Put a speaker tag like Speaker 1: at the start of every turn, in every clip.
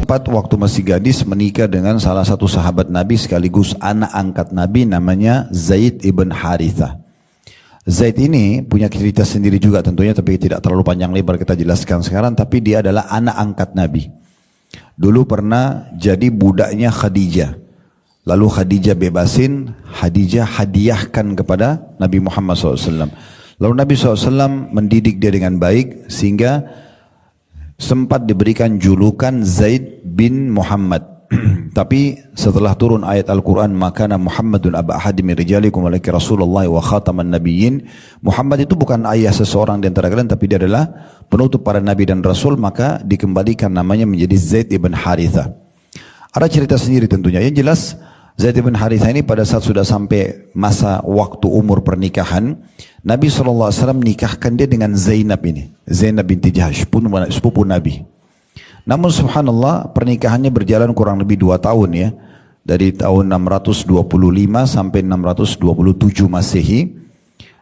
Speaker 1: sempat waktu masih gadis menikah dengan salah satu sahabat Nabi sekaligus anak angkat Nabi namanya Zaid ibn Harithah. Zaid ini punya cerita sendiri juga tentunya, tapi tidak terlalu panjang lebar kita jelaskan sekarang, tapi dia adalah anak angkat Nabi. Dulu pernah jadi budaknya Khadijah. Lalu Khadijah bebasin, Khadijah hadiahkan kepada Nabi Muhammad SAW. Lalu Nabi SAW mendidik dia dengan baik sehingga sempat diberikan julukan Zaid bin Muhammad. Tapi setelah turun ayat Al-Quran, makana Muhammadun aba ahadi min rijalikum walakin Rasulullah wa khataman nabiyyin. Muhammad itu bukan ayah seseorang di antara kalian, tapi dia adalah penutup para nabi dan rasul, maka dikembalikan namanya menjadi Zaid ibn Harithah. Ada cerita sendiri tentunya. Yang jelas Zaid ibn Harithah ini pada saat sudah sampai masa waktu umur pernikahan, Nabi SAW nikahkan dia dengan Zainab ini. Zainab binti Jahsh, sepupu Nabi. Namun subhanallah pernikahannya berjalan kurang lebih 2 tahun ya. Dari tahun 625 sampai 627 Masehi.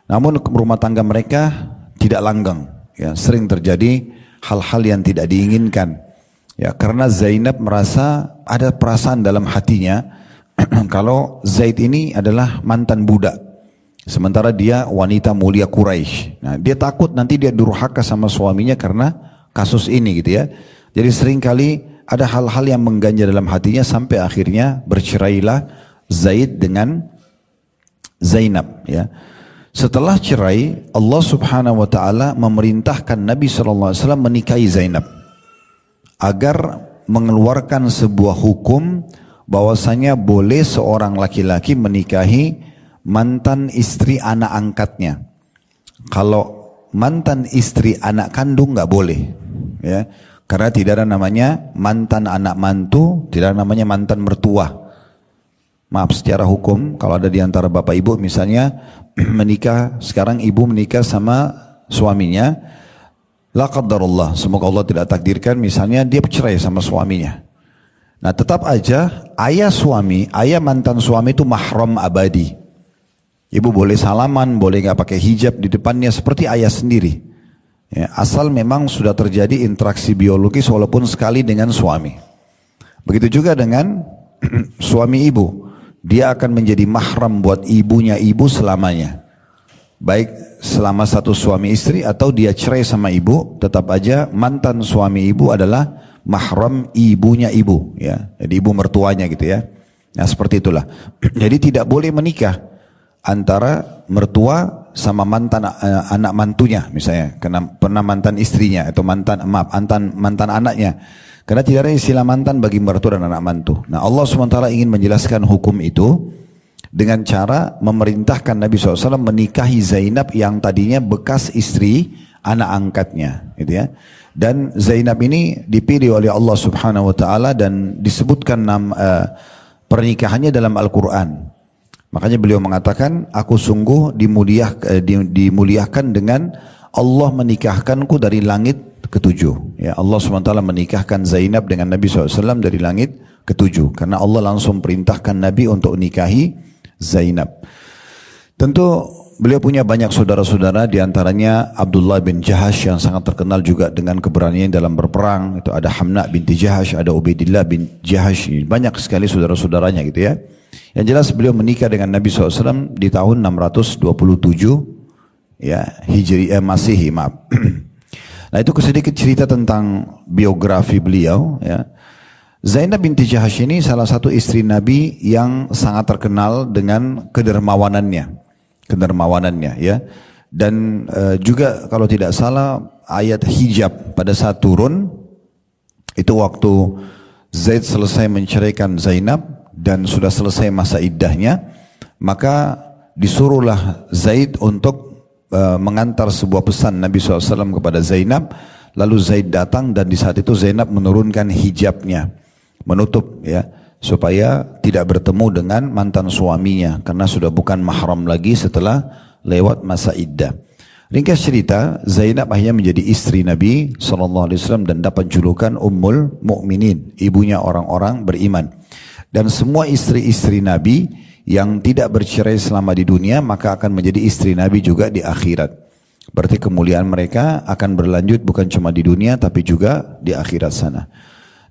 Speaker 1: Namun rumah tangga mereka tidak langgeng. Ya, sering terjadi hal-hal yang tidak diinginkan. Ya, karena Zainab merasa ada perasaan dalam hatinya kalau Zaid ini adalah mantan budak. Sementara dia wanita mulia Quraisy. Nah, dia takut nanti dia durhaka sama suaminya karena kasus ini gitu ya. Jadi seringkali ada hal-hal yang mengganja dalam hatinya sampai akhirnya bercerailah Zaid dengan Zainab ya. Setelah cerai, Allah Subhanahu wa taala memerintahkan Nabi SAW menikahi Zainab agar mengeluarkan sebuah hukum bahwasanya boleh seorang laki-laki menikahi mantan istri anak angkatnya. Kalau mantan istri anak kandung nggak boleh, ya, karena tidak ada namanya mantan anak mantu, tidak ada namanya mantan mertua. Maaf, secara hukum kalau ada di antara bapak ibu misalnya menikah, sekarang ibu menikah sama suaminya, la qadarullah, semoga Allah tidak takdirkan, misalnya dia bercerai sama suaminya. Nah tetap aja ayah suami, ayah mantan suami itu mahram abadi. Ibu boleh salaman, boleh nggak pakai hijab di depannya seperti ayah sendiri. Ya, asal memang sudah terjadi interaksi biologis walaupun sekali dengan suami. Begitu juga dengan suami ibu. Dia akan menjadi mahram buat ibunya ibu selamanya. Baik selama satu suami istri atau dia cerai sama ibu, tetap aja mantan suami ibu adalah mahram ibunya ibu. Ya, jadi ibu mertuanya gitu ya. Nah seperti itulah. Jadi tidak boleh menikah antara mertua sama mantan anak mantunya misalnya, karena pernah mantan istrinya atau mantan anaknya, karena tidak ada istilah mantan bagi mertua dan anak mantu. Nah Allah SWT ingin menjelaskan hukum itu dengan cara memerintahkan Nabi SAW menikahi Zainab yang tadinya bekas istri anak angkatnya gitu ya. Dan Zainab ini dipilih oleh Allah Subhanahu Wa Taala dan disebutkan pernikahannya dalam Al-Quran. Makanya beliau mengatakan, aku sungguh dimuliakan dengan Allah menikahkanku dari langit ketujuh. Ya, Allah SWT menikahkan Zainab dengan Nabi SAW dari langit ketujuh. Karena Allah langsung perintahkan Nabi untuk nikahi Zainab. Tentu beliau punya banyak saudara-saudara, diantaranya Abdullah bin Jahash yang sangat terkenal juga dengan keberanian dalam berperang. Itu ada Hamna binti Jahash, ada Ubaidillah bin Jahash. Banyak sekali saudara-saudaranya gitu ya. Yang jelas beliau menikah dengan Nabi SAW di tahun 627 ya, Masehi, maaf. Nah itu sedikit cerita tentang biografi beliau ya. Zainab binti Jahash ini salah satu istri Nabi yang sangat terkenal dengan kedermawanannya ya. Dan juga kalau tidak salah ayat hijab pada saat turun itu waktu Zaid selesai menceraikan Zainab dan sudah selesai masa iddahnya, maka disuruhlah Zaid untuk mengantar sebuah pesan Nabi SAW kepada Zainab. Lalu Zaid datang dan di saat itu Zainab menurunkan hijabnya, menutup ya, supaya tidak bertemu dengan mantan suaminya karena sudah bukan mahram lagi setelah lewat masa iddah. Ringkas cerita, Zainab akhirnya menjadi istri Nabi SAW dan dapat julukan Ummul Mukminin, ibunya orang-orang beriman. Dan semua istri-istri Nabi yang tidak bercerai selama di dunia maka akan menjadi istri Nabi juga di akhirat. Berarti kemuliaan mereka akan berlanjut bukan cuma di dunia tapi juga di akhirat sana.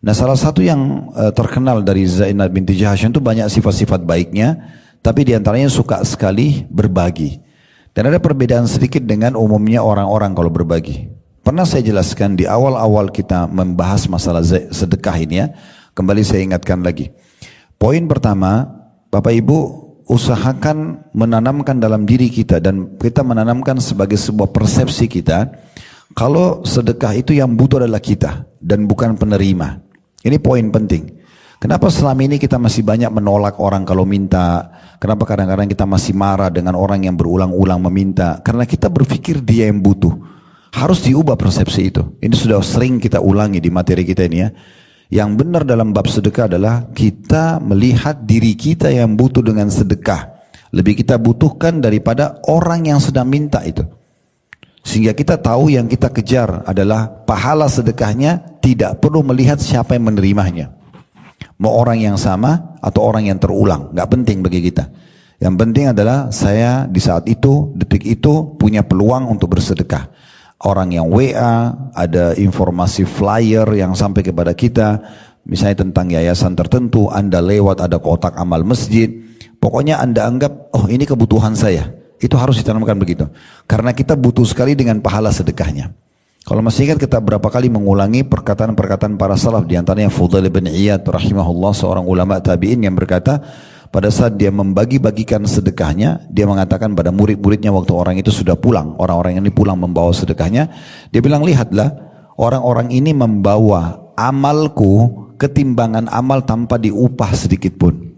Speaker 1: Nah, salah satu yang terkenal dari Zainab binti Jahsy itu banyak sifat-sifat baiknya, tapi diantaranya suka sekali berbagi. Dan ada perbedaan sedikit dengan umumnya orang-orang kalau berbagi. Pernah saya jelaskan di awal-awal kita membahas masalah sedekah ini ya. Kembali saya ingatkan lagi. Poin pertama, Bapak Ibu usahakan menanamkan dalam diri kita dan kita menanamkan sebagai sebuah persepsi kita, kalau sedekah itu yang butuh adalah kita dan bukan penerima. Ini poin penting. Kenapa selama ini kita masih banyak menolak orang kalau minta? Kenapa kadang-kadang kita masih marah dengan orang yang berulang-ulang meminta? Karena kita berpikir dia yang butuh. Harus diubah persepsi itu. Ini sudah sering kita ulangi di materi kita ini ya. Yang benar dalam bab sedekah adalah kita melihat diri kita yang butuh dengan sedekah. Lebih kita butuhkan daripada orang yang sedang minta itu. Sehingga kita tahu yang kita kejar adalah pahala sedekahnya, tidak perlu melihat siapa yang menerimanya. Mau orang yang sama atau orang yang terulang, nggak penting bagi kita. Yang penting adalah saya di saat itu, detik itu punya peluang untuk bersedekah. Orang yang WA, ada informasi flyer yang sampai kepada kita, misalnya tentang yayasan tertentu, Anda lewat ada kotak amal masjid, pokoknya Anda anggap, oh ini kebutuhan saya. Itu harus ditanamkan begitu. Karena kita butuh sekali dengan pahala sedekahnya. Kalau masih ingat kita berapa kali mengulangi perkataan-perkataan para salaf, di antaranya Fudail bin Iyad rahimahullah, seorang ulama tabi'in yang berkata, pada saat dia membagi-bagikan sedekahnya, dia mengatakan pada murid-muridnya waktu orang itu sudah pulang, orang-orang ini pulang membawa sedekahnya, dia bilang, lihatlah orang-orang ini membawa amalku ketimbangan amal tanpa diupah sedikit pun.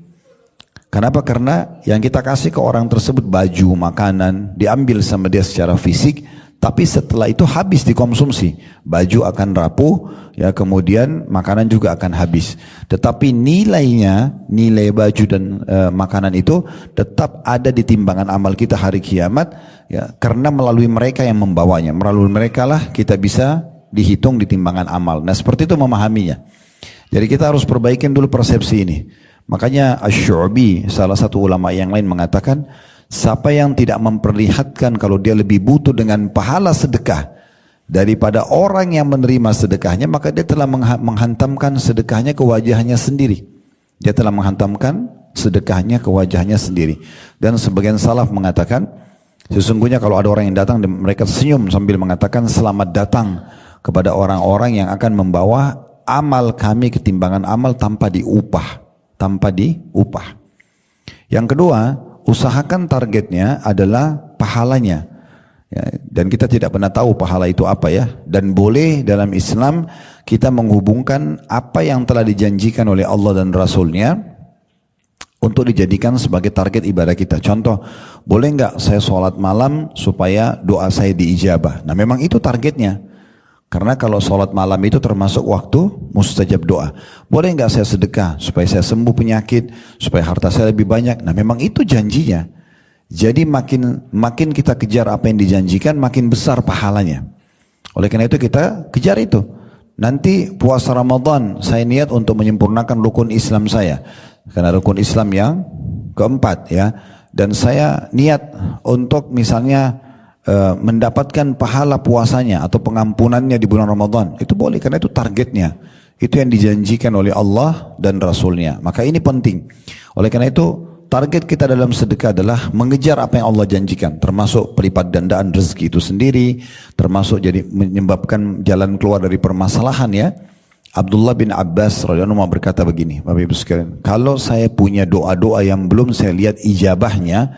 Speaker 1: Kenapa? Karena yang kita kasih ke orang tersebut baju, makanan, diambil sama dia secara fisik, tapi setelah itu habis dikonsumsi. Baju akan rapuh, ya, kemudian makanan juga akan habis. Tetapi nilainya, nilai baju dan makanan itu tetap ada di timbangan amal kita hari kiamat, ya, karena melalui mereka yang membawanya. Melalui mereka lah kita bisa dihitung di timbangan amal. Nah, seperti itu memahaminya. Jadi kita harus perbaikin dulu persepsi ini. Makanya Asy-Syu'bi, salah satu ulama yang lain mengatakan, siapa yang tidak memperlihatkan kalau dia lebih butuh dengan pahala sedekah daripada orang yang menerima sedekahnya, maka dia telah menghantamkan sedekahnya ke wajahnya sendiri. Dia telah menghantamkan sedekahnya ke wajahnya sendiri. Dan sebagian salaf mengatakan, sesungguhnya kalau ada orang yang datang dan mereka senyum sambil mengatakan selamat datang kepada orang-orang yang akan membawa amal kami ketimbangan amal tanpa diupah. Yang kedua, usahakan targetnya adalah pahalanya, ya, dan kita tidak pernah tahu pahala itu apa ya. Dan boleh dalam Islam kita menghubungkan apa yang telah dijanjikan oleh Allah dan Rasulnya untuk dijadikan sebagai target ibadah kita. Contoh, boleh nggak saya sholat malam supaya doa saya diijabah? Nah, memang itu targetnya. Karena kalau sholat malam itu termasuk waktu mustajab doa. Boleh nggak saya sedekah supaya saya sembuh penyakit, supaya harta saya lebih banyak? Nah, memang itu janjinya. Jadi makin kita kejar apa yang dijanjikan, makin besar pahalanya. Oleh karena itu kita kejar itu. Nanti puasa Ramadan, saya niat untuk menyempurnakan rukun Islam saya. Karena rukun Islam yang keempat ya. Dan saya niat untuk misalnya mendapatkan pahala puasanya atau pengampunannya di bulan Ramadan. Itu boleh karena itu targetnya. Itu yang dijanjikan oleh Allah dan Rasulnya. Maka ini penting. Oleh karena itu target kita dalam sedekah adalah mengejar apa yang Allah janjikan. Termasuk pelipat gandaan rezeki itu sendiri. Termasuk jadi menyebabkan jalan keluar dari permasalahan ya. Abdullah bin Abbas radhiyallahu anhu berkata begini, Bapak Ibu sekalian, kalau saya punya doa-doa yang belum saya lihat ijabahnya,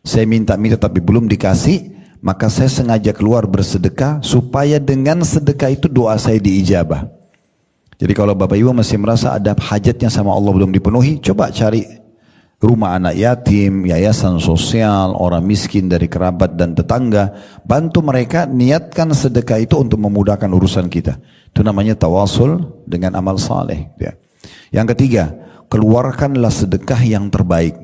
Speaker 1: saya minta-minta tapi belum dikasih, maka saya sengaja keluar bersedekah supaya dengan sedekah itu doa saya diijabah. Jadi kalau Bapak Ibu masih merasa ada hajatnya sama Allah belum dipenuhi, coba cari rumah anak yatim, yayasan sosial, orang miskin dari kerabat dan tetangga, bantu mereka, niatkan sedekah itu untuk memudahkan urusan kita. Itu namanya tawasul dengan amal saleh. Ya. Yang ketiga, keluarkanlah sedekah yang terbaik.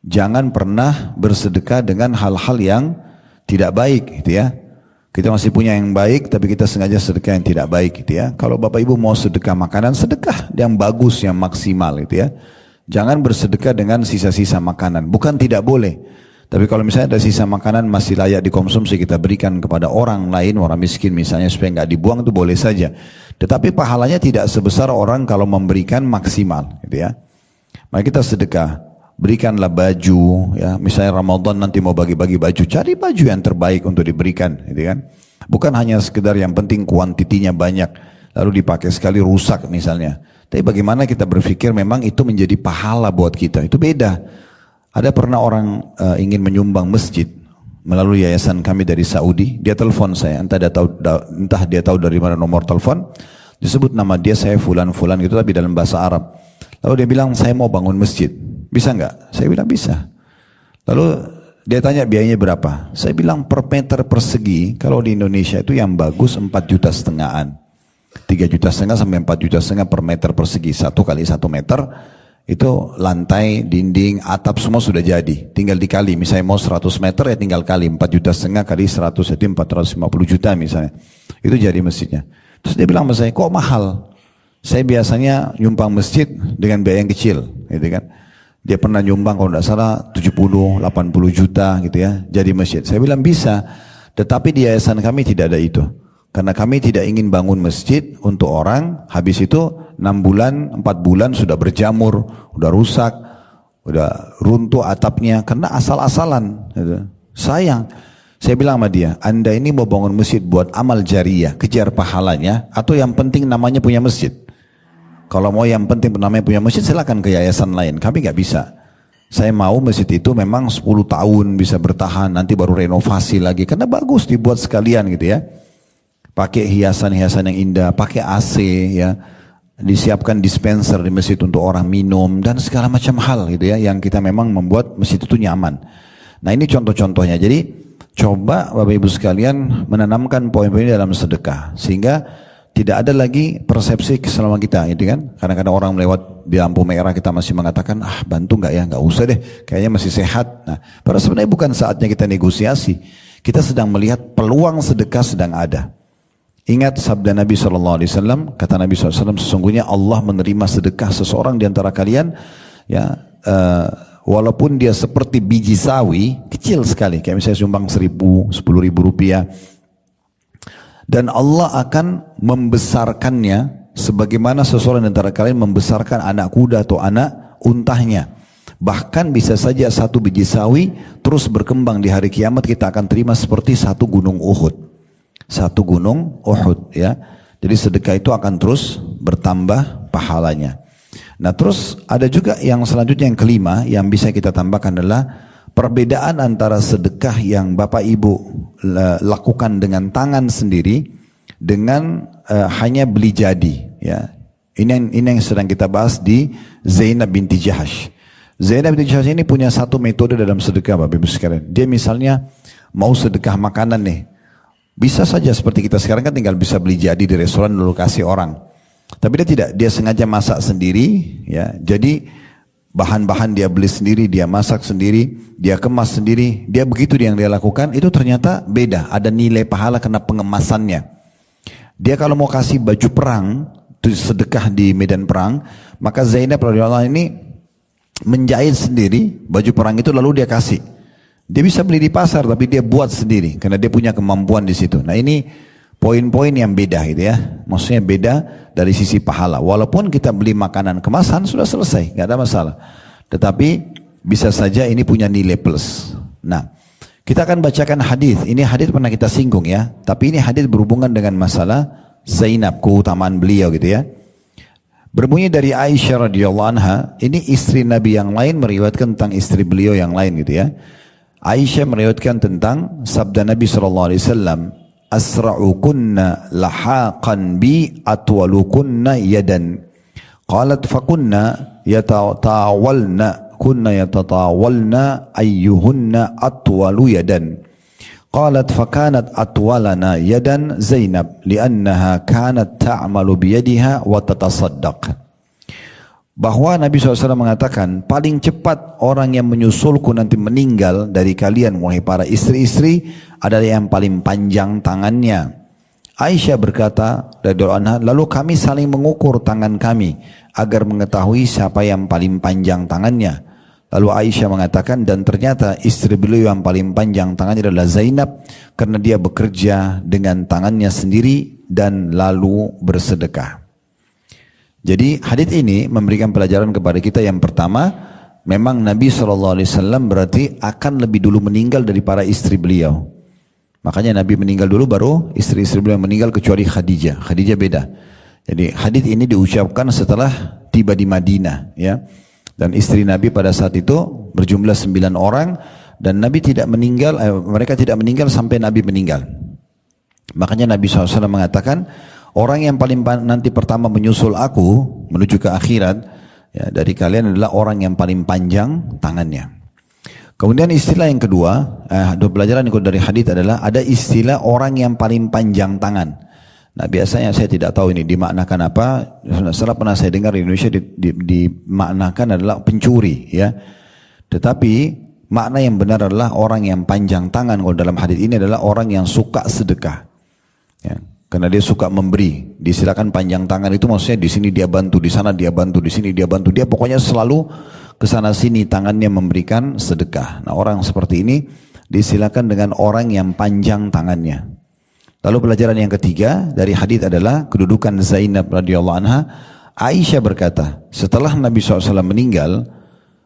Speaker 1: Jangan pernah bersedekah dengan hal-hal yang tidak baik, gitu ya. Kita masih punya yang baik, tapi kita sengaja sedekah yang tidak baik, gitu ya. Kalau Bapak Ibu mau sedekah makanan, sedekah yang bagus, yang maksimal, gitu ya. Jangan bersedekah dengan sisa-sisa makanan. Bukan tidak boleh, tapi kalau misalnya ada sisa makanan masih layak dikonsumsi, kita berikan kepada orang lain, orang miskin misalnya, supaya nggak dibuang, itu boleh saja. Tetapi pahalanya tidak sebesar orang kalau memberikan maksimal, gitu ya. Mari kita sedekah, berikanlah baju, ya. Misalnya Ramadan nanti mau bagi-bagi baju, cari baju yang terbaik untuk diberikan, gitu kan. Bukan hanya sekedar yang penting kuantitinya banyak, lalu dipakai sekali rusak misalnya. Tapi bagaimana kita berpikir memang itu menjadi pahala buat kita, itu beda. Ada pernah orang ingin menyumbang masjid melalui yayasan kami dari Saudi, dia telepon saya, entah dia tahu dari mana nomor telepon, disebut nama dia, saya fulan-fulan gitu tapi dalam bahasa Arab. Lalu dia bilang, saya mau bangun masjid, bisa nggak? Saya bilang bisa. Lalu dia tanya biayanya berapa? Saya bilang per meter persegi, kalau di Indonesia itu yang bagus 4,5 jutaan. 3,5 juta sampai 4,5 juta per meter persegi, 1 kali 1 meter, itu lantai, dinding, atap semua sudah jadi. Tinggal dikali, misalnya mau 100 meter ya tinggal kali, 4,5 juta kali 100, jadi 450 juta misalnya. Itu jadi masjidnya. Terus dia bilang sama saya, kok mahal? Saya biasanya nyumbang masjid dengan biaya yang kecil, gitu kan. Dia pernah nyumbang kalau tidak salah 70, 80 juta gitu ya, jadi masjid. Saya bilang bisa, tetapi di yayasan kami tidak ada itu. Karena kami tidak ingin bangun masjid untuk orang, habis itu 6 bulan, 4 bulan sudah berjamur, sudah rusak, sudah runtuh atapnya, karena asal-asalan. Gitu. Sayang. Saya bilang sama dia, Anda ini mau bangun masjid buat amal jariah, kejar pahalanya, atau yang penting namanya punya masjid? Kalau mau yang penting namanya punya masjid, silakan ke yayasan lain. Kami nggak bisa. Saya mau masjid itu memang 10 tahun bisa bertahan, nanti baru renovasi lagi, karena bagus dibuat sekalian gitu ya. Pakai hiasan-hiasan yang indah, pakai AC ya, disiapkan dispenser di masjid untuk orang minum dan segala macam hal gitu ya, yang kita memang membuat masjid itu nyaman. Nah ini contoh-contohnya. Jadi coba Bapak Ibu sekalian menanamkan poin-poin ini dalam sedekah sehingga tidak ada lagi persepsi keselama kita, gitu kan? Kadang-kadang orang melewat di lampu merah kita masih mengatakan, bantu nggak ya? Nggak usah deh, kayaknya masih sehat. Nah, padahal sebenarnya bukan saatnya kita negosiasi. Kita sedang melihat peluang sedekah sedang ada. Ingat sabda Nabi SAW, kata Nabi SAW, sesungguhnya Allah menerima sedekah seseorang di antara kalian, ya, walaupun dia seperti biji sawi, kecil sekali, kayak misalnya sumbang 1.000, 10.000 rupiah, dan Allah akan membesarkannya, sebagaimana seseorang di antara kalian membesarkan anak kuda atau anak untahnya. Bahkan bisa saja satu biji sawi terus berkembang di hari kiamat, kita akan terima seperti satu gunung Uhud. Satu gunung Uhud ya. Jadi sedekah itu akan terus bertambah pahalanya. Nah terus ada juga yang selanjutnya yang kelima yang bisa kita tambahkan adalah perbedaan antara sedekah yang Bapak Ibu lakukan dengan tangan sendiri dengan hanya beli jadi ya. Ini yang sedang kita bahas di Zainab binti Jahash. Zainab binti Jahash ini punya satu metode dalam sedekah Bapak Ibu sekalian. Dia misalnya mau sedekah makanan nih. Bisa saja seperti kita sekarang kan tinggal bisa beli jadi di restoran lalu kasih orang. Tapi dia tidak, dia sengaja masak sendiri ya. Jadi bahan-bahan dia beli sendiri, dia masak sendiri, dia kemas sendiri. Dia begitu yang dia lakukan itu ternyata beda, ada nilai pahala karena pengemasannya. Dia kalau mau kasih baju perang, itu sedekah di medan perang, maka Zainab radhiyallahu anha ini menjahit sendiri baju perang itu lalu dia kasih. Dia bisa beli di pasar tapi dia buat sendiri karena dia punya kemampuan di situ. Nah ini poin-poin yang beda gitu ya. Maksudnya beda dari sisi pahala. Walaupun kita beli makanan kemasan sudah selesai, nggak ada masalah. Tetapi bisa saja ini punya nilai plus. Nah, kita akan bacakan hadis. Ini hadis pernah kita singgung ya. Tapi ini hadis berhubungan dengan masalah Zainab, keutamaan beliau gitu ya. Berbunyi dari Aisyah radhiyallahu anha. Ini istri Nabi yang lain meriwayatkan tentang istri beliau yang lain gitu ya. Aisyah meriwayatkan tentang sabda Nabi SAW, asra'ukunna lahaqan bi atwalukunna yadan. Qalat fakunna yatatawalna ayyuhunna atwalu yadan. Qalat fakanat atwalana yadan Zainab liannaha kanat ta'malu biyadiha wa tatasaddaq. Bahwa Nabi SAW mengatakan paling cepat orang yang menyusulku nanti meninggal dari kalian wahai para istri-istri adalah yang paling panjang tangannya. Aisyah berkata radhiyallahu anha, lalu kami saling mengukur tangan kami agar mengetahui siapa yang paling panjang tangannya. Lalu Aisyah mengatakan dan ternyata istri beliau yang paling panjang tangannya adalah Zainab karena dia bekerja dengan tangannya sendiri dan lalu bersedekah. Jadi hadits ini memberikan pelajaran kepada kita. Yang pertama, memang Nabi SAW berarti akan lebih dulu meninggal dari para istri beliau. Makanya Nabi meninggal dulu baru istri-istri beliau meninggal, kecuali Khadijah. Khadijah beda. Jadi hadits ini diucapkan setelah tiba di Madinah, ya. Dan istri Nabi pada saat itu berjumlah 9 orang dan Nabi tidak meninggal, mereka tidak meninggal sampai Nabi meninggal. Makanya Nabi SAW mengatakan, orang yang paling nanti pertama menyusul aku menuju ke akhirat, ya, dari kalian adalah orang yang paling panjang tangannya. Kemudian istilah yang kedua, pelajaran yang kedua dari hadits adalah ada istilah orang yang paling panjang tangan. Nah biasanya saya tidak tahu ini dimaknakan apa. Setelah pernah saya dengar di Indonesia dimaknakan adalah pencuri, ya. Tetapi makna yang benar adalah orang yang panjang tangan. Kalau dalam hadits ini adalah orang yang suka sedekah, ya. Karena dia suka memberi. Disilakan panjang tangan itu maksudnya di sini dia bantu, di sana dia bantu, di sini dia bantu. Dia pokoknya selalu kesana sini tangannya memberikan sedekah. Nah orang seperti ini disilakan dengan orang yang panjang tangannya. Lalu pelajaran yang ketiga dari hadits adalah kedudukan Zainab radhiyallahu anha. Aisyah berkata, setelah Nabi SAW meninggal,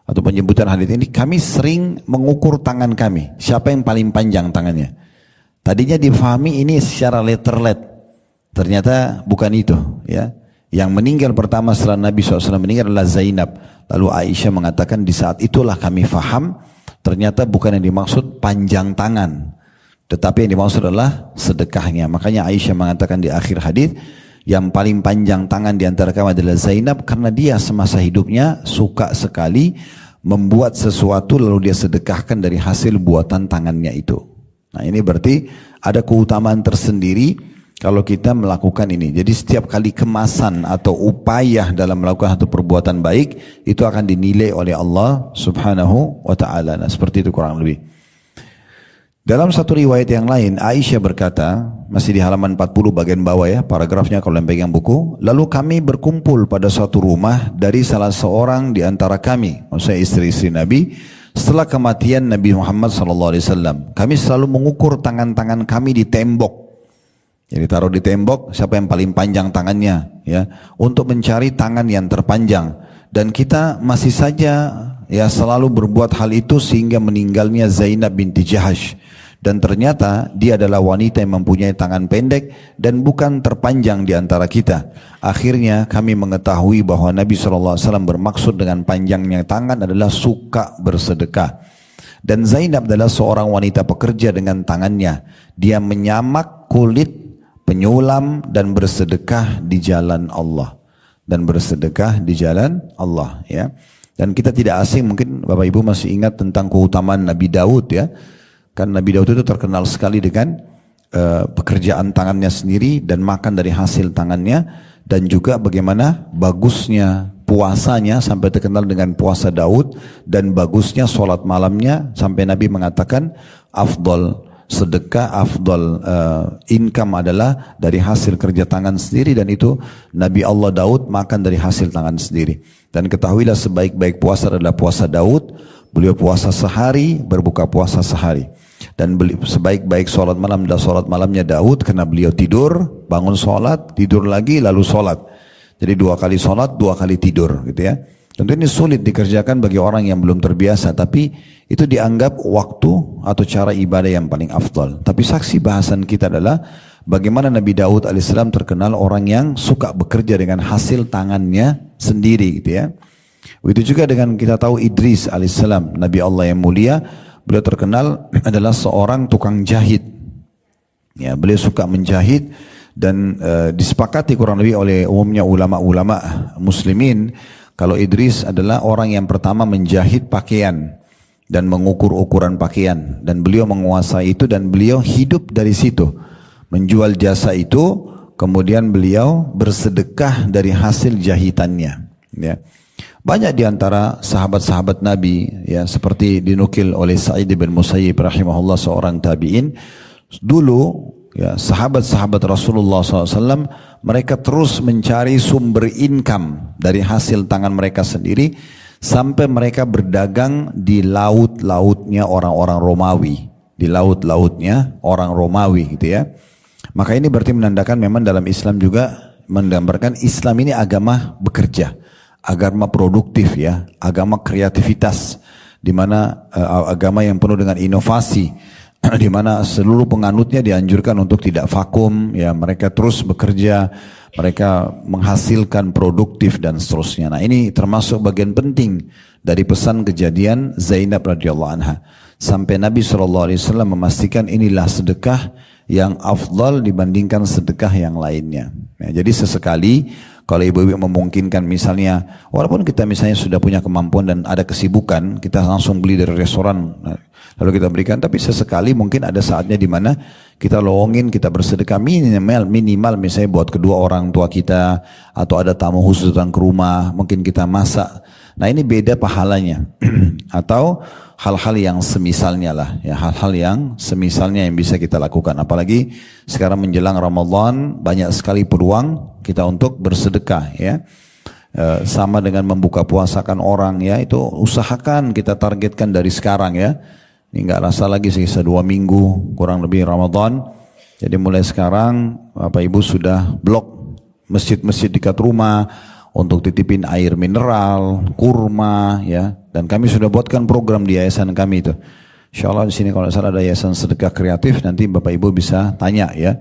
Speaker 1: atau penyebutan hadits ini, kami sering mengukur tangan kami, siapa yang paling panjang tangannya. Tadinya difahami ini secara letterlet. Ternyata bukan itu, ya. Yang meninggal pertama setelah Nabi SAW meninggal adalah Zainab. Lalu Aisyah mengatakan di saat itulah kami faham ternyata bukan yang dimaksud panjang tangan, tetapi yang dimaksud adalah sedekahnya. Makanya Aisyah mengatakan di akhir hadis, yang paling panjang tangan di antara kami adalah Zainab, karena dia semasa hidupnya suka sekali membuat sesuatu lalu dia sedekahkan dari hasil buatan tangannya itu. Nah ini berarti ada keutamaan tersendiri kalau kita melakukan ini. Jadi setiap kali kemasan atau upaya dalam melakukan satu perbuatan baik, itu akan dinilai oleh Allah subhanahu wa ta'ala. Nah seperti itu kurang lebih. Dalam satu riwayat yang lain, Aisyah berkata, masih di halaman 40 bagian bawah ya, paragrafnya kalau yang pegang buku. Lalu kami berkumpul pada suatu rumah dari salah seorang di antara kami, maksudnya istri-istri Nabi, setelah kematian Nabi Muhammad SAW. Kami selalu mengukur tangan-tangan kami di tembok. Jadi taruh di tembok siapa yang paling panjang tangannya, ya, untuk mencari tangan yang terpanjang. Dan kita masih saja ya selalu berbuat hal itu sehingga meninggalnya Zainab binti Jahash. Dan ternyata dia adalah wanita yang mempunyai tangan pendek dan bukan terpanjang di antara kita. Akhirnya kami mengetahui bahwa Nabi SAW bermaksud dengan panjangnya tangan adalah suka bersedekah. Dan Zainab adalah seorang wanita pekerja dengan tangannya. Dia menyamak kulit, penyulam dan bersedekah di jalan Allah. Dan bersedekah di jalan Allah, ya. Dan kita tidak asing, mungkin Bapak Ibu masih ingat tentang keutamaan Nabi Daud, ya. Kan Nabi Daud itu terkenal sekali dengan pekerjaan tangannya sendiri dan makan dari hasil tangannya, dan juga bagaimana bagusnya puasanya sampai terkenal dengan puasa Daud, dan bagusnya sholat malamnya sampai Nabi mengatakan afdal sedekah, afdal income adalah dari hasil kerja tangan sendiri, dan itu Nabi Allah Daud makan dari hasil tangan sendiri. Dan ketahuilah sebaik-baik puasa adalah puasa Daud. Beliau puasa sehari, berbuka puasa sehari. Dan sebaik-baik sholat malam adalah sholat malamnya Daud, karena beliau tidur, bangun sholat, tidur lagi, lalu sholat. Jadi 2 kali sholat, 2 kali tidur, gitu ya. Tentu ini sulit dikerjakan bagi orang yang belum terbiasa, tapi itu dianggap waktu atau cara ibadah yang paling afdal. Tapi saksi bahasan kita adalah bagaimana Nabi Daud alaihissalam terkenal orang yang suka bekerja dengan hasil tangannya sendiri, gitu ya. Begitu juga dengan kita tahu Idris alaihissalam, Nabi Allah yang mulia, beliau terkenal adalah seorang tukang jahit. Ya, beliau suka menjahit dan disepakati kurang lebih oleh umumnya ulama-ulama muslimin kalau Idris adalah orang yang pertama menjahit pakaian dan mengukur ukuran pakaian, dan beliau menguasai itu dan beliau hidup dari situ, menjual jasa itu, kemudian beliau bersedekah dari hasil jahitannya, ya. Banyak di antara sahabat-sahabat Nabi, ya, seperti dinukil oleh Sa'id bin Musayyib rahimahullah, seorang tabi'in, dulu ya sahabat-sahabat Rasulullah SAW, mereka terus mencari sumber income dari hasil tangan mereka sendiri, sampai mereka berdagang di laut-lautnya orang-orang Romawi, di laut-lautnya orang Romawi, gitu ya. Maka ini berarti menandakan memang dalam Islam juga menggambarkan Islam ini agama bekerja, agama produktif ya, agama kreativitas, di mana agama yang penuh dengan inovasi, di mana seluruh penganutnya dianjurkan untuk tidak vakum, ya mereka terus bekerja, mereka menghasilkan produktif dan seterusnya. Nah ini termasuk bagian penting dari pesan kejadian Zainab radhiyallahu anha. Sampai Nabi SAW memastikan inilah sedekah yang afdal dibandingkan sedekah yang lainnya. Ya, jadi sesekali kalau ibu-ibu memungkinkan misalnya, walaupun kita misalnya sudah punya kemampuan dan ada kesibukan, kita langsung beli dari restoran, lalu kita berikan. Tapi sesekali mungkin ada saatnya di mana kita lowongin, kita bersedekah minimal misalnya buat kedua orang tua kita, atau ada tamu khusus datang ke rumah, mungkin kita masak. Nah ini beda pahalanya. Atau hal-hal yang semisalnya lah, ya hal-hal yang semisalnya yang bisa kita lakukan. Apalagi sekarang menjelang Ramadan banyak sekali peluang kita untuk bersedekah, ya. Sama dengan membuka puasakan orang, ya itu usahakan kita targetkan dari sekarang, ya. Ini nggak rasa lagi sisa 2 minggu kurang lebih Ramadan. Jadi mulai sekarang Bapak Ibu sudah blok masjid-masjid dekat rumah untuk titipin air mineral, kurma, ya. Dan kami sudah buatkan program di yayasan kami itu. Insya Allah di sini kalau salah ada yayasan sedekah kreatif, nanti Bapak Ibu bisa tanya, ya.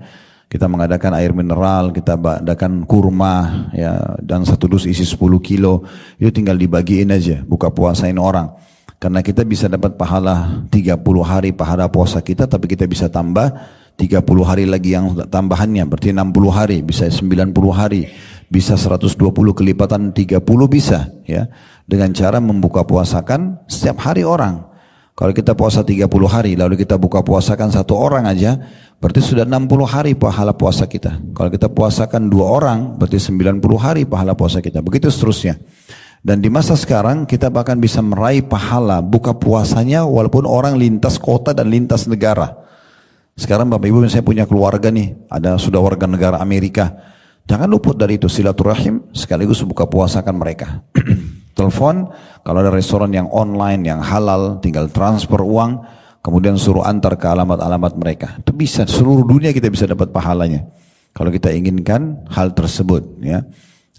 Speaker 1: Kita mengadakan air mineral, kita adakan kurma, ya, dan satu dus isi 10 kilo. Itu tinggal dibagiin aja, buka puasain orang. Karena kita bisa dapat pahala 30 hari pahala puasa kita, tapi kita bisa tambah 30 hari lagi yang tambahannya, berarti 60 hari, bisa 90 hari, bisa 120 kelipatan 30 bisa, ya. Dengan cara membuka puasakan setiap hari orang. Kalau kita puasa 30 hari, lalu kita buka puasakan 1 orang aja, berarti sudah 60 hari pahala puasa kita. Kalau kita puasakan 2 orang, berarti 90 hari pahala puasa kita. Begitu seterusnya. Dan di masa sekarang kita bahkan bisa meraih pahala buka puasanya walaupun orang lintas kota dan lintas negara. Sekarang Bapak Ibu misalnya punya keluarga nih, ada sudah warga negara Amerika. Jangan luput dari itu, silaturahim sekaligus buka puasakan mereka. Telepon, kalau ada restoran yang online, yang halal, tinggal transfer uang, kemudian suruh antar ke alamat-alamat mereka. Itu bisa, seluruh dunia kita bisa dapat pahalanya. Kalau kita inginkan hal tersebut, ya.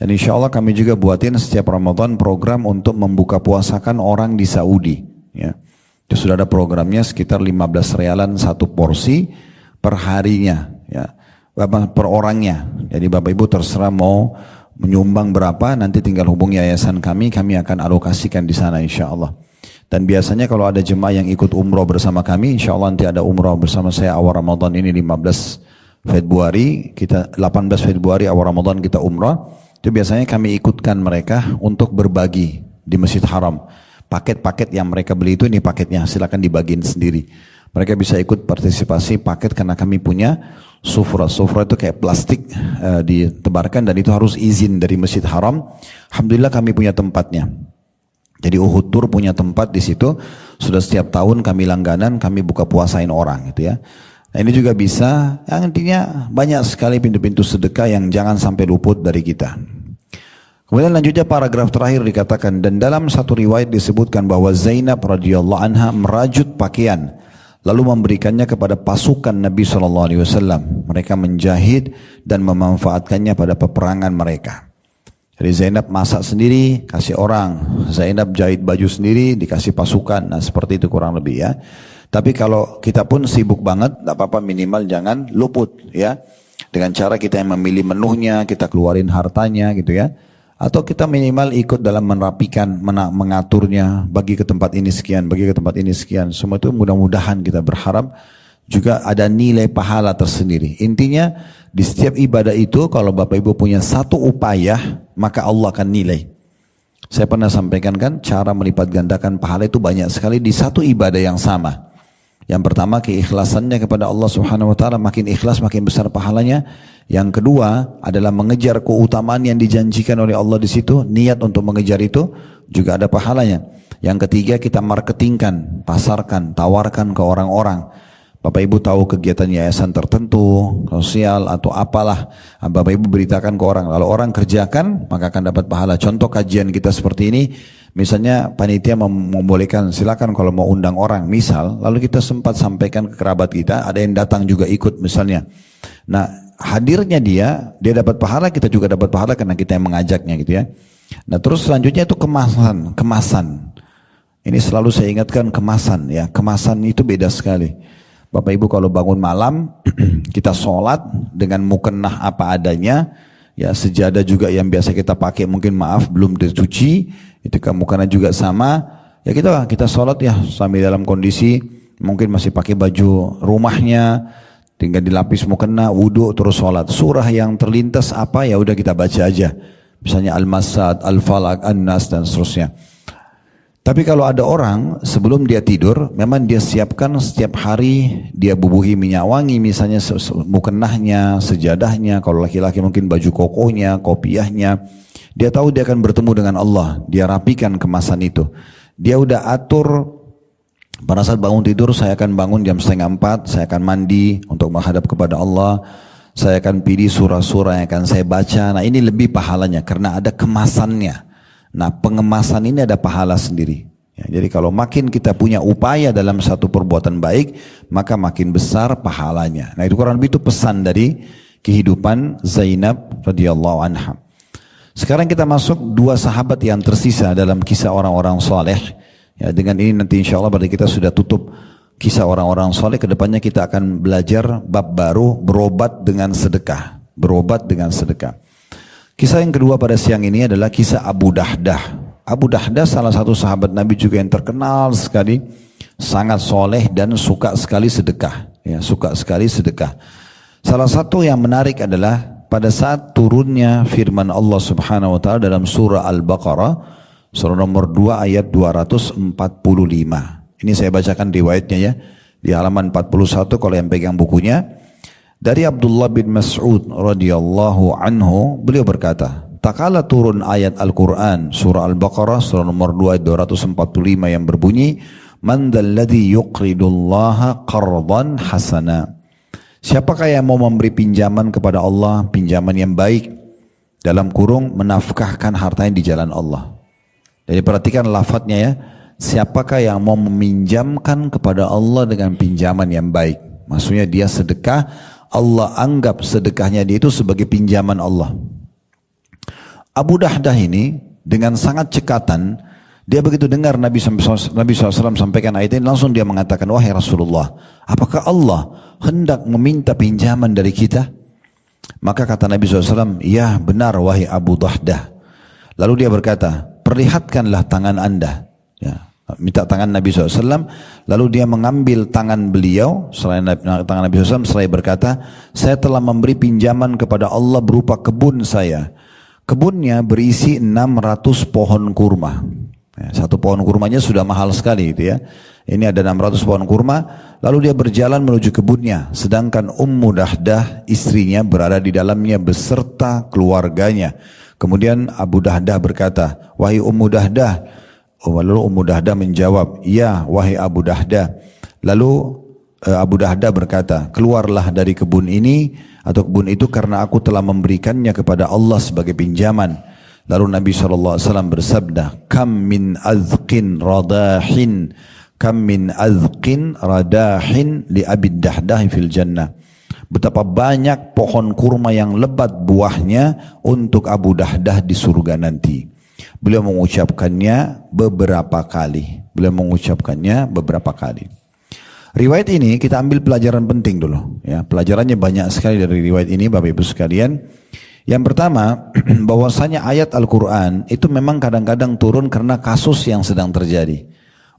Speaker 1: Dan insya Allah kami juga buatin setiap Ramadan program untuk membuka puasakan orang di Saudi, ya. Itu sudah ada programnya sekitar 15 rialan 1 porsi per harinya, ya. Per orangnya. Jadi Bapak Ibu terserah mau menyumbang berapa, nanti tinggal hubungi yayasan kami akan alokasikan di sana insya Allah. Dan biasanya kalau ada jemaah yang ikut umroh bersama kami, insya Allah nanti ada umroh bersama saya awal Ramadan ini 15 Februari, 18 Februari awal Ramadan kita umroh. Itu biasanya kami ikutkan mereka untuk berbagi di Masjid Haram. Paket-paket yang mereka beli itu, ini paketnya, silakan dibagiin sendiri. Mereka bisa ikut partisipasi paket karena kami punya sufra. Sufra itu kayak plastik ditebarkan dan itu harus izin dari Masjid Haram. Alhamdulillah kami punya tempatnya. Jadi Uhud Tour punya tempat di situ. Sudah setiap tahun kami langganan, kami buka puasain orang gitu ya. Nah ini juga bisa, yang intinya banyak sekali pintu-pintu sedekah yang jangan sampai luput dari kita. Kemudian lanjutnya paragraf terakhir dikatakan, dan dalam satu riwayat disebutkan bahwa Zainab radhiyallahu anha merajut pakaian lalu memberikannya kepada pasukan Nabi SAW. Mereka menjahit dan memanfaatkannya pada peperangan mereka. Jadi Zainab masak sendiri, kasih orang. Zainab jahit baju sendiri, dikasih pasukan. Nah seperti itu kurang lebih ya. Tapi kalau kita pun sibuk banget, tidak apa-apa, minimal jangan luput ya. Dengan cara kita yang memilih menunya, kita keluarin hartanya gitu ya. Atau kita minimal ikut dalam merapikan, mengaturnya, bagi ke tempat ini sekian, bagi ke tempat ini sekian. Semua itu mudah-mudahan kita berharap juga ada nilai pahala tersendiri. Intinya di setiap ibadah itu kalau Bapak Ibu punya satu upaya, maka Allah akan nilai. Saya pernah sampaikan kan, cara melipat gandakan pahala itu banyak sekali di satu ibadah yang sama. Yang pertama keikhlasannya kepada Allah Subhanahu wa taala, makin ikhlas makin besar pahalanya. Yang kedua adalah mengejar keutamaan yang dijanjikan oleh Allah di situ, niat untuk mengejar itu juga ada pahalanya. Yang ketiga kita marketingkan, pasarkan, tawarkan ke orang-orang. Bapak Ibu tahu kegiatan yayasan tertentu, sosial atau apalah, Bapak Ibu beritakan ke orang, lalu orang kerjakan maka akan dapat pahala. Contoh kajian kita seperti ini, misalnya panitia membolehkan silakan kalau mau undang orang, misal, lalu kita sempat sampaikan ke kerabat kita, ada yang datang juga ikut misalnya. Nah, hadirnya dia dapat pahala, kita juga dapat pahala karena kita yang mengajaknya gitu ya. Nah, terus selanjutnya itu kemasan. Ini selalu saya ingatkan kemasan ya, kemasan itu beda sekali. Bapak Ibu kalau bangun malam, kita sholat dengan mukennah apa adanya, ya sejadah juga yang biasa kita pakai mungkin maaf belum dicuci, itu kan mukennah juga sama, ya kita sholat ya sambil dalam kondisi mungkin masih pakai baju rumahnya, tinggal dilapis mukennah, wudhu terus sholat. Surah yang terlintas apa ya udah kita baca aja, misalnya Al-Masad, Al-Falaq, An-Nas dan seterusnya. Tapi kalau ada orang sebelum dia tidur, memang dia siapkan setiap hari, dia bubuhi minyak wangi misalnya mukennahnya, sejadahnya, kalau laki-laki mungkin baju kokohnya, kopiahnya. Dia tahu dia akan bertemu dengan Allah, dia rapikan kemasan itu. Dia udah atur, pada saat bangun tidur saya akan bangun jam 3:30, saya akan mandi untuk menghadap kepada Allah. Saya akan pilih surah-surah yang akan saya baca. Nah ini lebih pahalanya karena ada kemasannya. Nah pengemasan ini ada pahala sendiri ya, jadi kalau makin kita punya upaya dalam satu perbuatan baik maka makin besar pahalanya. Nah itu kurang lebih itu pesan dari kehidupan Zainab radhiyallahu anha. Sekarang kita masuk dua sahabat yang tersisa dalam kisah orang-orang soleh ya, dengan ini nanti insya Allah berarti kita sudah tutup kisah orang-orang soleh. Kedepannya kita akan belajar bab baru, berobat dengan sedekah. Kisah yang kedua pada siang ini adalah kisah Abu Dahdah. Abu Dahdah salah satu sahabat Nabi juga yang terkenal sekali, sangat soleh dan suka sekali sedekah. Ya, suka sekali sedekah. Salah satu yang menarik adalah pada saat turunnya firman Allah Subhanahu wa taala dalam surah Al-Baqarah, surah nomor 2 ayat 245. Ini saya bacakan riwayatnya ya, di halaman 41 kalau yang pegang bukunya. Dari Abdullah bin Mas'ud radhiyallahu anhu, beliau berkata, "Takala turun ayat Al-Quran, surah Al-Baqarah, surah nomor 2 ayat 245 yang berbunyi, Man dalladhi yuqridullaha qardan hasana." Siapakah yang mau memberi pinjaman kepada Allah, pinjaman yang baik, dalam kurung menafkahkan hartanya di jalan Allah. Jadi perhatikan lafadznya ya, siapakah yang mau meminjamkan kepada Allah dengan pinjaman yang baik. Maksudnya dia sedekah, Allah anggap sedekahnya dia itu sebagai pinjaman Allah. Abu Dahdah ini dengan sangat cekatan, dia begitu dengar Nabi SAW sampaikan ayat ini, langsung dia mengatakan, wahai Rasulullah, apakah Allah hendak meminta pinjaman dari kita? Maka kata Nabi SAW, ya benar wahai Abu Dahdah. Lalu dia berkata, perlihatkanlah tangan anda. Ya. Minta tangan Nabi SAW, lalu dia mengambil tangan beliau, tangan Nabi SAW, seraya berkata, saya telah memberi pinjaman kepada Allah berupa kebun saya. Kebunnya berisi 600 pohon kurma. Ya, satu pohon kurmanya sudah mahal sekali gitu ya. Ini ada 600 pohon kurma, lalu dia berjalan menuju kebunnya, sedangkan Ummu Dahdah istrinya berada di dalamnya beserta keluarganya. Kemudian Abu Dahdah berkata, wahai Ummu Dahdah. Lalu Ummu Dahdah menjawab, ya wahai Abu Dahdah. Lalu Abu Dahdah berkata, keluarlah dari kebun ini atau kebun itu karena aku telah memberikannya kepada Allah sebagai pinjaman. Lalu Nabi SAW bersabda, kam min azqin radahin li Abi Dahdah fil jannah. Betapa banyak pohon kurma yang lebat buahnya untuk Abu Dahdah di surga nanti. Beliau mengucapkannya beberapa kali. Riwayat ini kita ambil pelajaran penting dulu. Ya, pelajarannya banyak sekali dari riwayat ini, Bapak Ibu sekalian. Yang pertama, bahwasanya ayat Al-Quran itu memang kadang-kadang turun karena kasus yang sedang terjadi.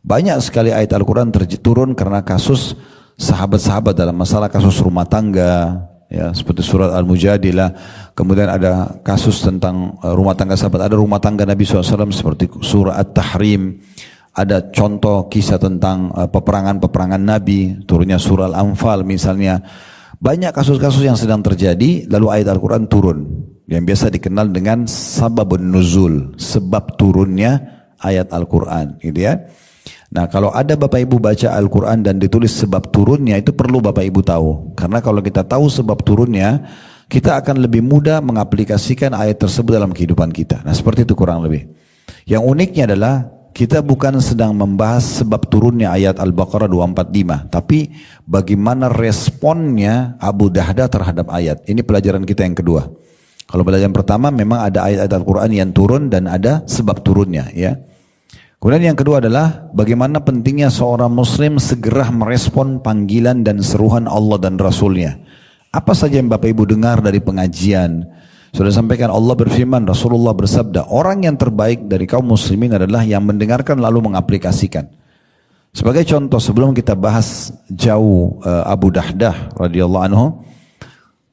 Speaker 1: Banyak sekali ayat Al-Quran turun karena kasus sahabat-sahabat dalam masalah kasus rumah tangga. Ya, seperti surat Al-Mujadilah, kemudian ada kasus tentang rumah tangga sahabat, ada rumah tangga Nabi SAW seperti surah At-Tahrim, ada contoh kisah tentang peperangan-peperangan Nabi, turunnya surah Al-Anfal misalnya. Banyak kasus-kasus yang sedang terjadi, lalu ayat Al-Quran turun, yang biasa dikenal dengan sababun nuzul, sebab turunnya ayat Al-Quran gitu ya. Nah, kalau ada Bapak Ibu baca Al-Quran dan ditulis sebab turunnya, itu perlu Bapak Ibu tahu. Karena kalau kita tahu sebab turunnya, kita akan lebih mudah mengaplikasikan ayat tersebut dalam kehidupan kita. Nah, seperti itu kurang lebih. Yang uniknya adalah, kita bukan sedang membahas sebab turunnya ayat Al-Baqarah 245, tapi bagaimana responnya Abu Dahdah terhadap ayat. Ini pelajaran kita yang kedua. Kalau pelajaran pertama memang ada ayat-ayat Al-Quran yang turun dan ada sebab turunnya, ya. Kemudian yang kedua adalah bagaimana pentingnya seorang muslim segera merespon panggilan dan seruan Allah dan Rasulnya. Apa saja yang Bapak Ibu dengar dari pengajian. Sudah sampaikan Allah berfirman, Rasulullah bersabda, orang yang terbaik dari kaum muslimin adalah yang mendengarkan lalu mengaplikasikan. Sebagai contoh, sebelum kita bahas jauh Abu Dahdah radhiyallahu anhu,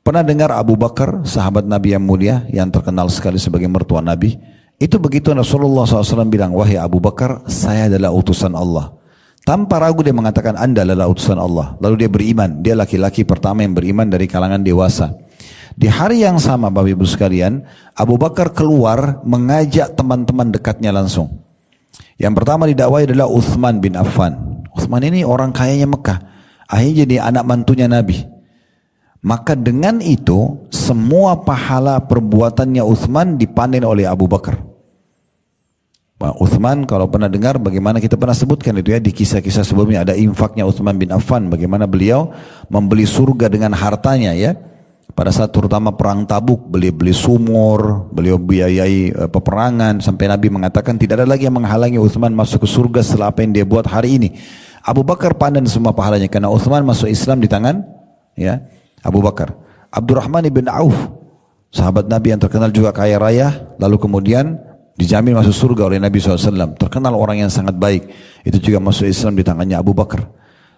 Speaker 1: pernah dengar Abu Bakar, sahabat Nabi yang mulia, yang terkenal sekali sebagai mertua Nabi. Itu begitu Rasulullah SAW bilang, wahai Abu Bakar, saya adalah utusan Allah. Tanpa ragu dia mengatakan, Anda adalah utusan Allah. Lalu dia beriman, dia laki-laki pertama yang beriman dari kalangan dewasa. Di hari yang sama Bapak Ibu sekalian, Abu Bakar keluar mengajak teman-teman dekatnya langsung. Yang pertama didakwai adalah Uthman bin Affan. Uthman ini orang kayanya Mekah. Akhirnya jadi anak mantunya Nabi. Maka dengan itu, semua pahala perbuatannya Uthman dipanen oleh Abu Bakar. Uthman kalau pernah dengar bagaimana kita pernah sebutkan itu ya di kisah-kisah sebelumnya, ada infaknya Uthman bin Affan, bagaimana beliau membeli surga dengan hartanya ya. Pada saat terutama perang Tabuk, beli sumur, beliau biayai peperangan sampai Nabi mengatakan tidak ada lagi yang menghalangi Uthman masuk ke surga setelah apa yang dia buat hari ini. Abu Bakar panen semua pahalanya karena Uthman masuk Islam di tangan ya Abu Bakar. Abdurrahman ibn Auf, sahabat Nabi yang terkenal juga kaya raya, lalu kemudian dijamin masuk surga oleh Nabi SAW. Terkenal orang yang sangat baik. Itu juga masuk Islam di tangannya Abu Bakar.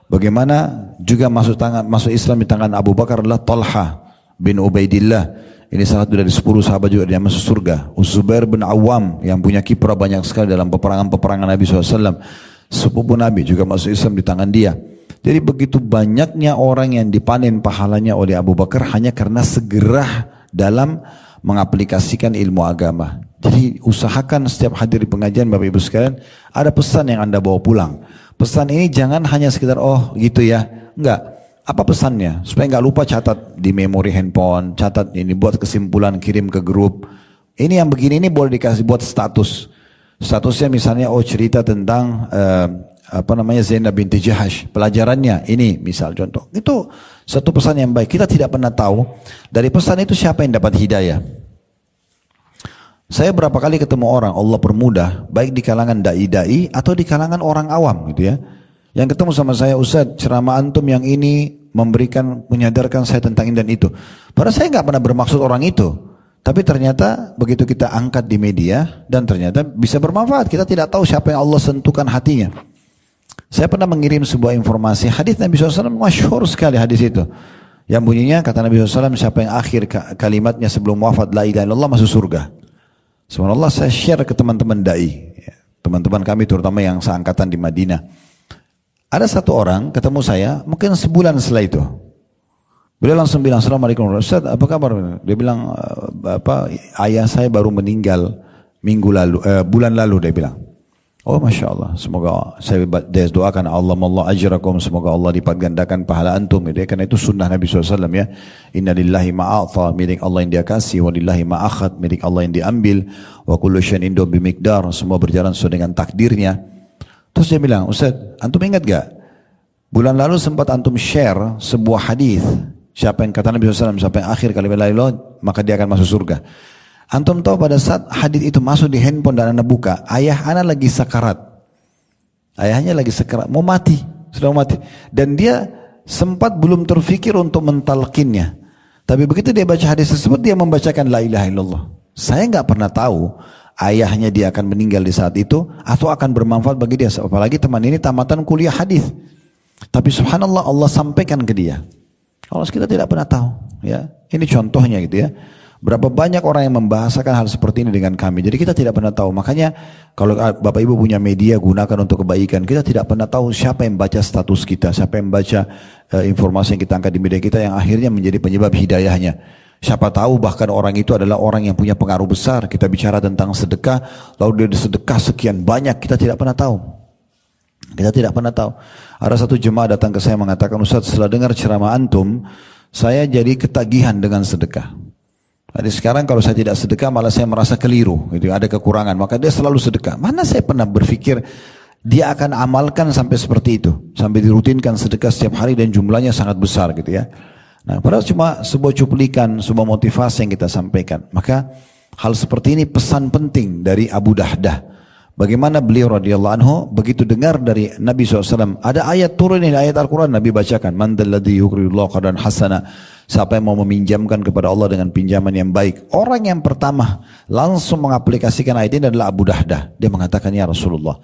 Speaker 1: Bagaimana juga masuk Islam di tangan Abu Bakar adalah Talha bin Ubaidillah. Ini salah satu dari 10 sahabat juga yang masuk surga. Zubair bin Awam yang punya kiprah banyak sekali dalam peperangan-peperangan Nabi SAW. Sepupu Nabi juga masuk Islam di tangan dia. Jadi begitu banyaknya orang yang dipanen pahalanya oleh Abu Bakar hanya karena segera dalam mengaplikasikan ilmu agama. Jadi usahakan setiap hadir di pengajian Bapak Ibu sekalian, ada pesan yang Anda bawa pulang. Pesan ini jangan hanya sekedar oh gitu ya. Enggak. Apa pesannya? Supaya enggak lupa catat di memori handphone, catat ini, buat kesimpulan, kirim ke grup. Ini yang begini ini boleh dikasih buat status. Statusnya misalnya oh cerita tentang Zainab binti Jahash. Pelajarannya ini misal contoh. Itu satu pesan yang baik. Kita tidak pernah tahu dari pesan itu siapa yang dapat hidayah. Saya berapa kali ketemu orang, Allah permudah, baik di kalangan da'i-da'i atau di kalangan orang awam gitu ya. Yang ketemu sama saya, Ustaz, ceramah antum yang ini menyadarkan saya tentang ini dan itu. Padahal saya nggak pernah bermaksud orang itu. Tapi ternyata begitu kita angkat di media dan ternyata bisa bermanfaat. Kita tidak tahu siapa yang Allah sentuhkan hatinya. Saya pernah mengirim sebuah informasi, hadis Nabi SAW, masyhur sekali hadis itu. Yang bunyinya, kata Nabi SAW, siapa yang akhir kalimatnya sebelum wafat, la ilaha illallah, masuk surga. Subhanallah, saya share ke teman-teman da'i, teman-teman kami terutama yang seangkatan di Madinah. Ada satu orang ketemu saya, mungkin sebulan setelah itu. Beliau langsung bilang, Assalamualaikum Ustaz, apa kabar? Dia bilang, ayah saya baru meninggal bulan lalu, dia bilang. Oh Masya Allah, semoga saya doakan Allah ajrakum, semoga Allah lipat gandakan pahala antum. Karena itu sunnah Nabi SAW ya. Inna lillahi ma'atha, milik Allah yang dia kasih, wa lillahi ma'akhad, milik Allah yang diambil, wa kullu syai'in indahu bimiqdar, semua berjalan sesuai dengan takdirnya. Terus dia bilang, Ustaz, antum ingat gak? Bulan lalu sempat antum share sebuah hadis. Siapa yang kata Nabi SAW, siapa yang akhir kalimat la ilaha illallah, maka dia akan masuk surga. Antum tahu pada saat hadis itu masuk di handphone dan anda buka, ayah anak lagi sakarat. Ayahnya lagi sakarat, mau mati, sudah mati. Dan dia sempat belum terfikir untuk mentalkinnya. Tapi begitu dia baca hadis tersebut, dia membacakan la ilaha illallah. Saya nggak pernah tahu ayahnya dia akan meninggal di saat itu atau akan bermanfaat bagi dia. Apalagi teman ini tamatan kuliah hadis. Tapi subhanallah Allah sampaikan ke dia. Kalau kita tidak pernah tahu, ya. Ini contohnya gitu ya. Berapa banyak orang yang membahasakan hal seperti ini dengan kami. Jadi kita tidak pernah tahu. Makanya kalau Bapak Ibu punya media, gunakan untuk kebaikan. Kita tidak pernah tahu siapa yang baca status kita, siapa yang baca informasi yang kita angkat di media kita yang akhirnya menjadi penyebab hidayahnya. Siapa tahu bahkan orang itu adalah orang yang punya pengaruh besar. Kita bicara tentang sedekah, lalu dia sedekah sekian banyak, kita tidak pernah tahu. Kita tidak pernah tahu. Ada satu jemaah datang ke saya mengatakan, Ustaz, setelah dengar ceramah antum, saya jadi ketagihan dengan sedekah. Jadi sekarang kalau saya tidak sedekah malah saya merasa keliru, gitu, ada kekurangan. Maka dia selalu sedekah. Mana saya pernah berpikir dia akan amalkan sampai seperti itu, sampai dirutinkan sedekah setiap hari dan jumlahnya sangat besar, gitu ya. Nah, padahal cuma sebuah cuplikan, sebuah motivasi yang kita sampaikan. Maka hal seperti ini pesan penting dari Abu Dahdah. Bagaimana beliau radhiyallahu anhu begitu dengar dari Nabi SAW, ada ayat turun ini, ayat Al-Quran, Nabi bacakan, Man dalladhi yuqridullah qardan hasana, siapa yang mau meminjamkan kepada Allah dengan pinjaman yang baik. Orang yang pertama langsung mengaplikasikan ayat ini adalah Abu Dahdah. Dia mengatakan, ya Rasulullah,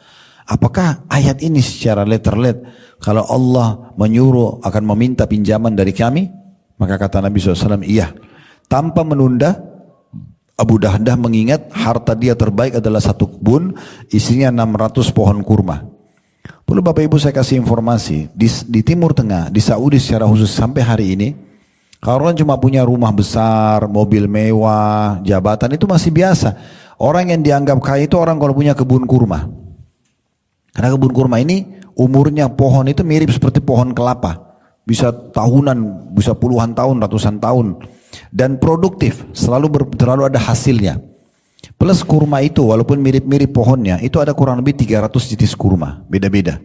Speaker 1: apakah ayat ini secara letter-let kalau Allah menyuruh akan meminta pinjaman dari kami? Maka kata Nabi SAW, iya. Tanpa menunda, Abu Dahdah mengingat harta dia terbaik adalah satu kebun, isinya 600 pohon kurma. Perlu Bapak Ibu saya kasih informasi, di Timur Tengah, di Saudi secara khusus sampai hari ini, kalau orang cuma punya rumah besar, mobil mewah, jabatan itu masih biasa. Orang yang dianggap kaya itu orang kalau punya kebun kurma. Karena kebun kurma ini umurnya pohon itu mirip seperti pohon kelapa. Bisa tahunan, bisa puluhan tahun, ratusan tahun. Dan produktif, selalu ada hasilnya. Plus kurma itu walaupun mirip-mirip pohonnya, itu ada kurang lebih 300 jenis kurma, beda-beda.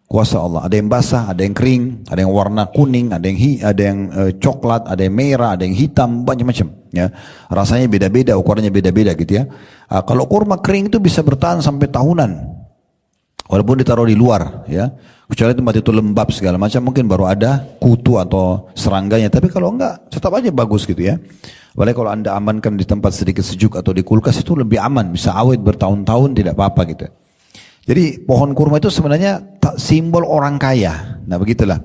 Speaker 1: Kuasa Allah, ada yang basah, ada yang kering, ada yang warna kuning, ada yang coklat, ada yang merah, ada yang hitam, macam-macam. Ya, rasanya beda-beda, ukurannya beda-beda gitu ya. Kalau kurma kering itu bisa bertahan sampai tahunan, walaupun ditaruh di luar, ya. Kecuali tempat itu lembab segala macam, mungkin baru ada kutu atau serangganya. Tapi kalau enggak, tetap aja bagus gitu ya. Apalagi kalau Anda amankan di tempat sedikit sejuk atau di kulkas itu lebih aman, bisa awet bertahun-tahun tidak apa-apa gitu. Jadi pohon kurma itu sebenarnya simbol orang kaya. Nah begitulah.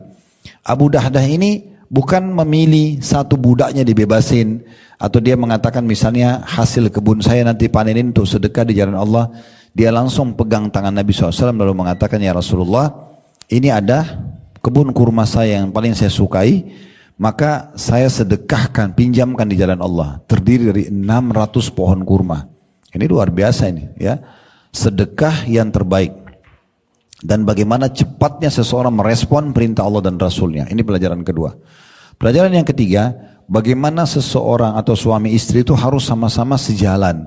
Speaker 1: Abu Dahdah ini bukan memilih satu budaknya dibebasin, atau dia mengatakan misalnya hasil kebun saya nanti panenin untuk sedekah di jalan Allah. Dia langsung pegang tangan Nabi SAW lalu mengatakan, ya Rasulullah, ini ada kebun kurma saya yang paling saya sukai, maka saya sedekahkan, pinjamkan di jalan Allah. Terdiri dari 600 pohon kurma. Ini luar biasa ini, ya. Sedekah yang terbaik. Dan bagaimana cepatnya seseorang merespon perintah Allah dan Rasulnya. Ini pelajaran kedua. Pelajaran yang ketiga, bagaimana seseorang atau suami istri itu harus sama-sama sejalan.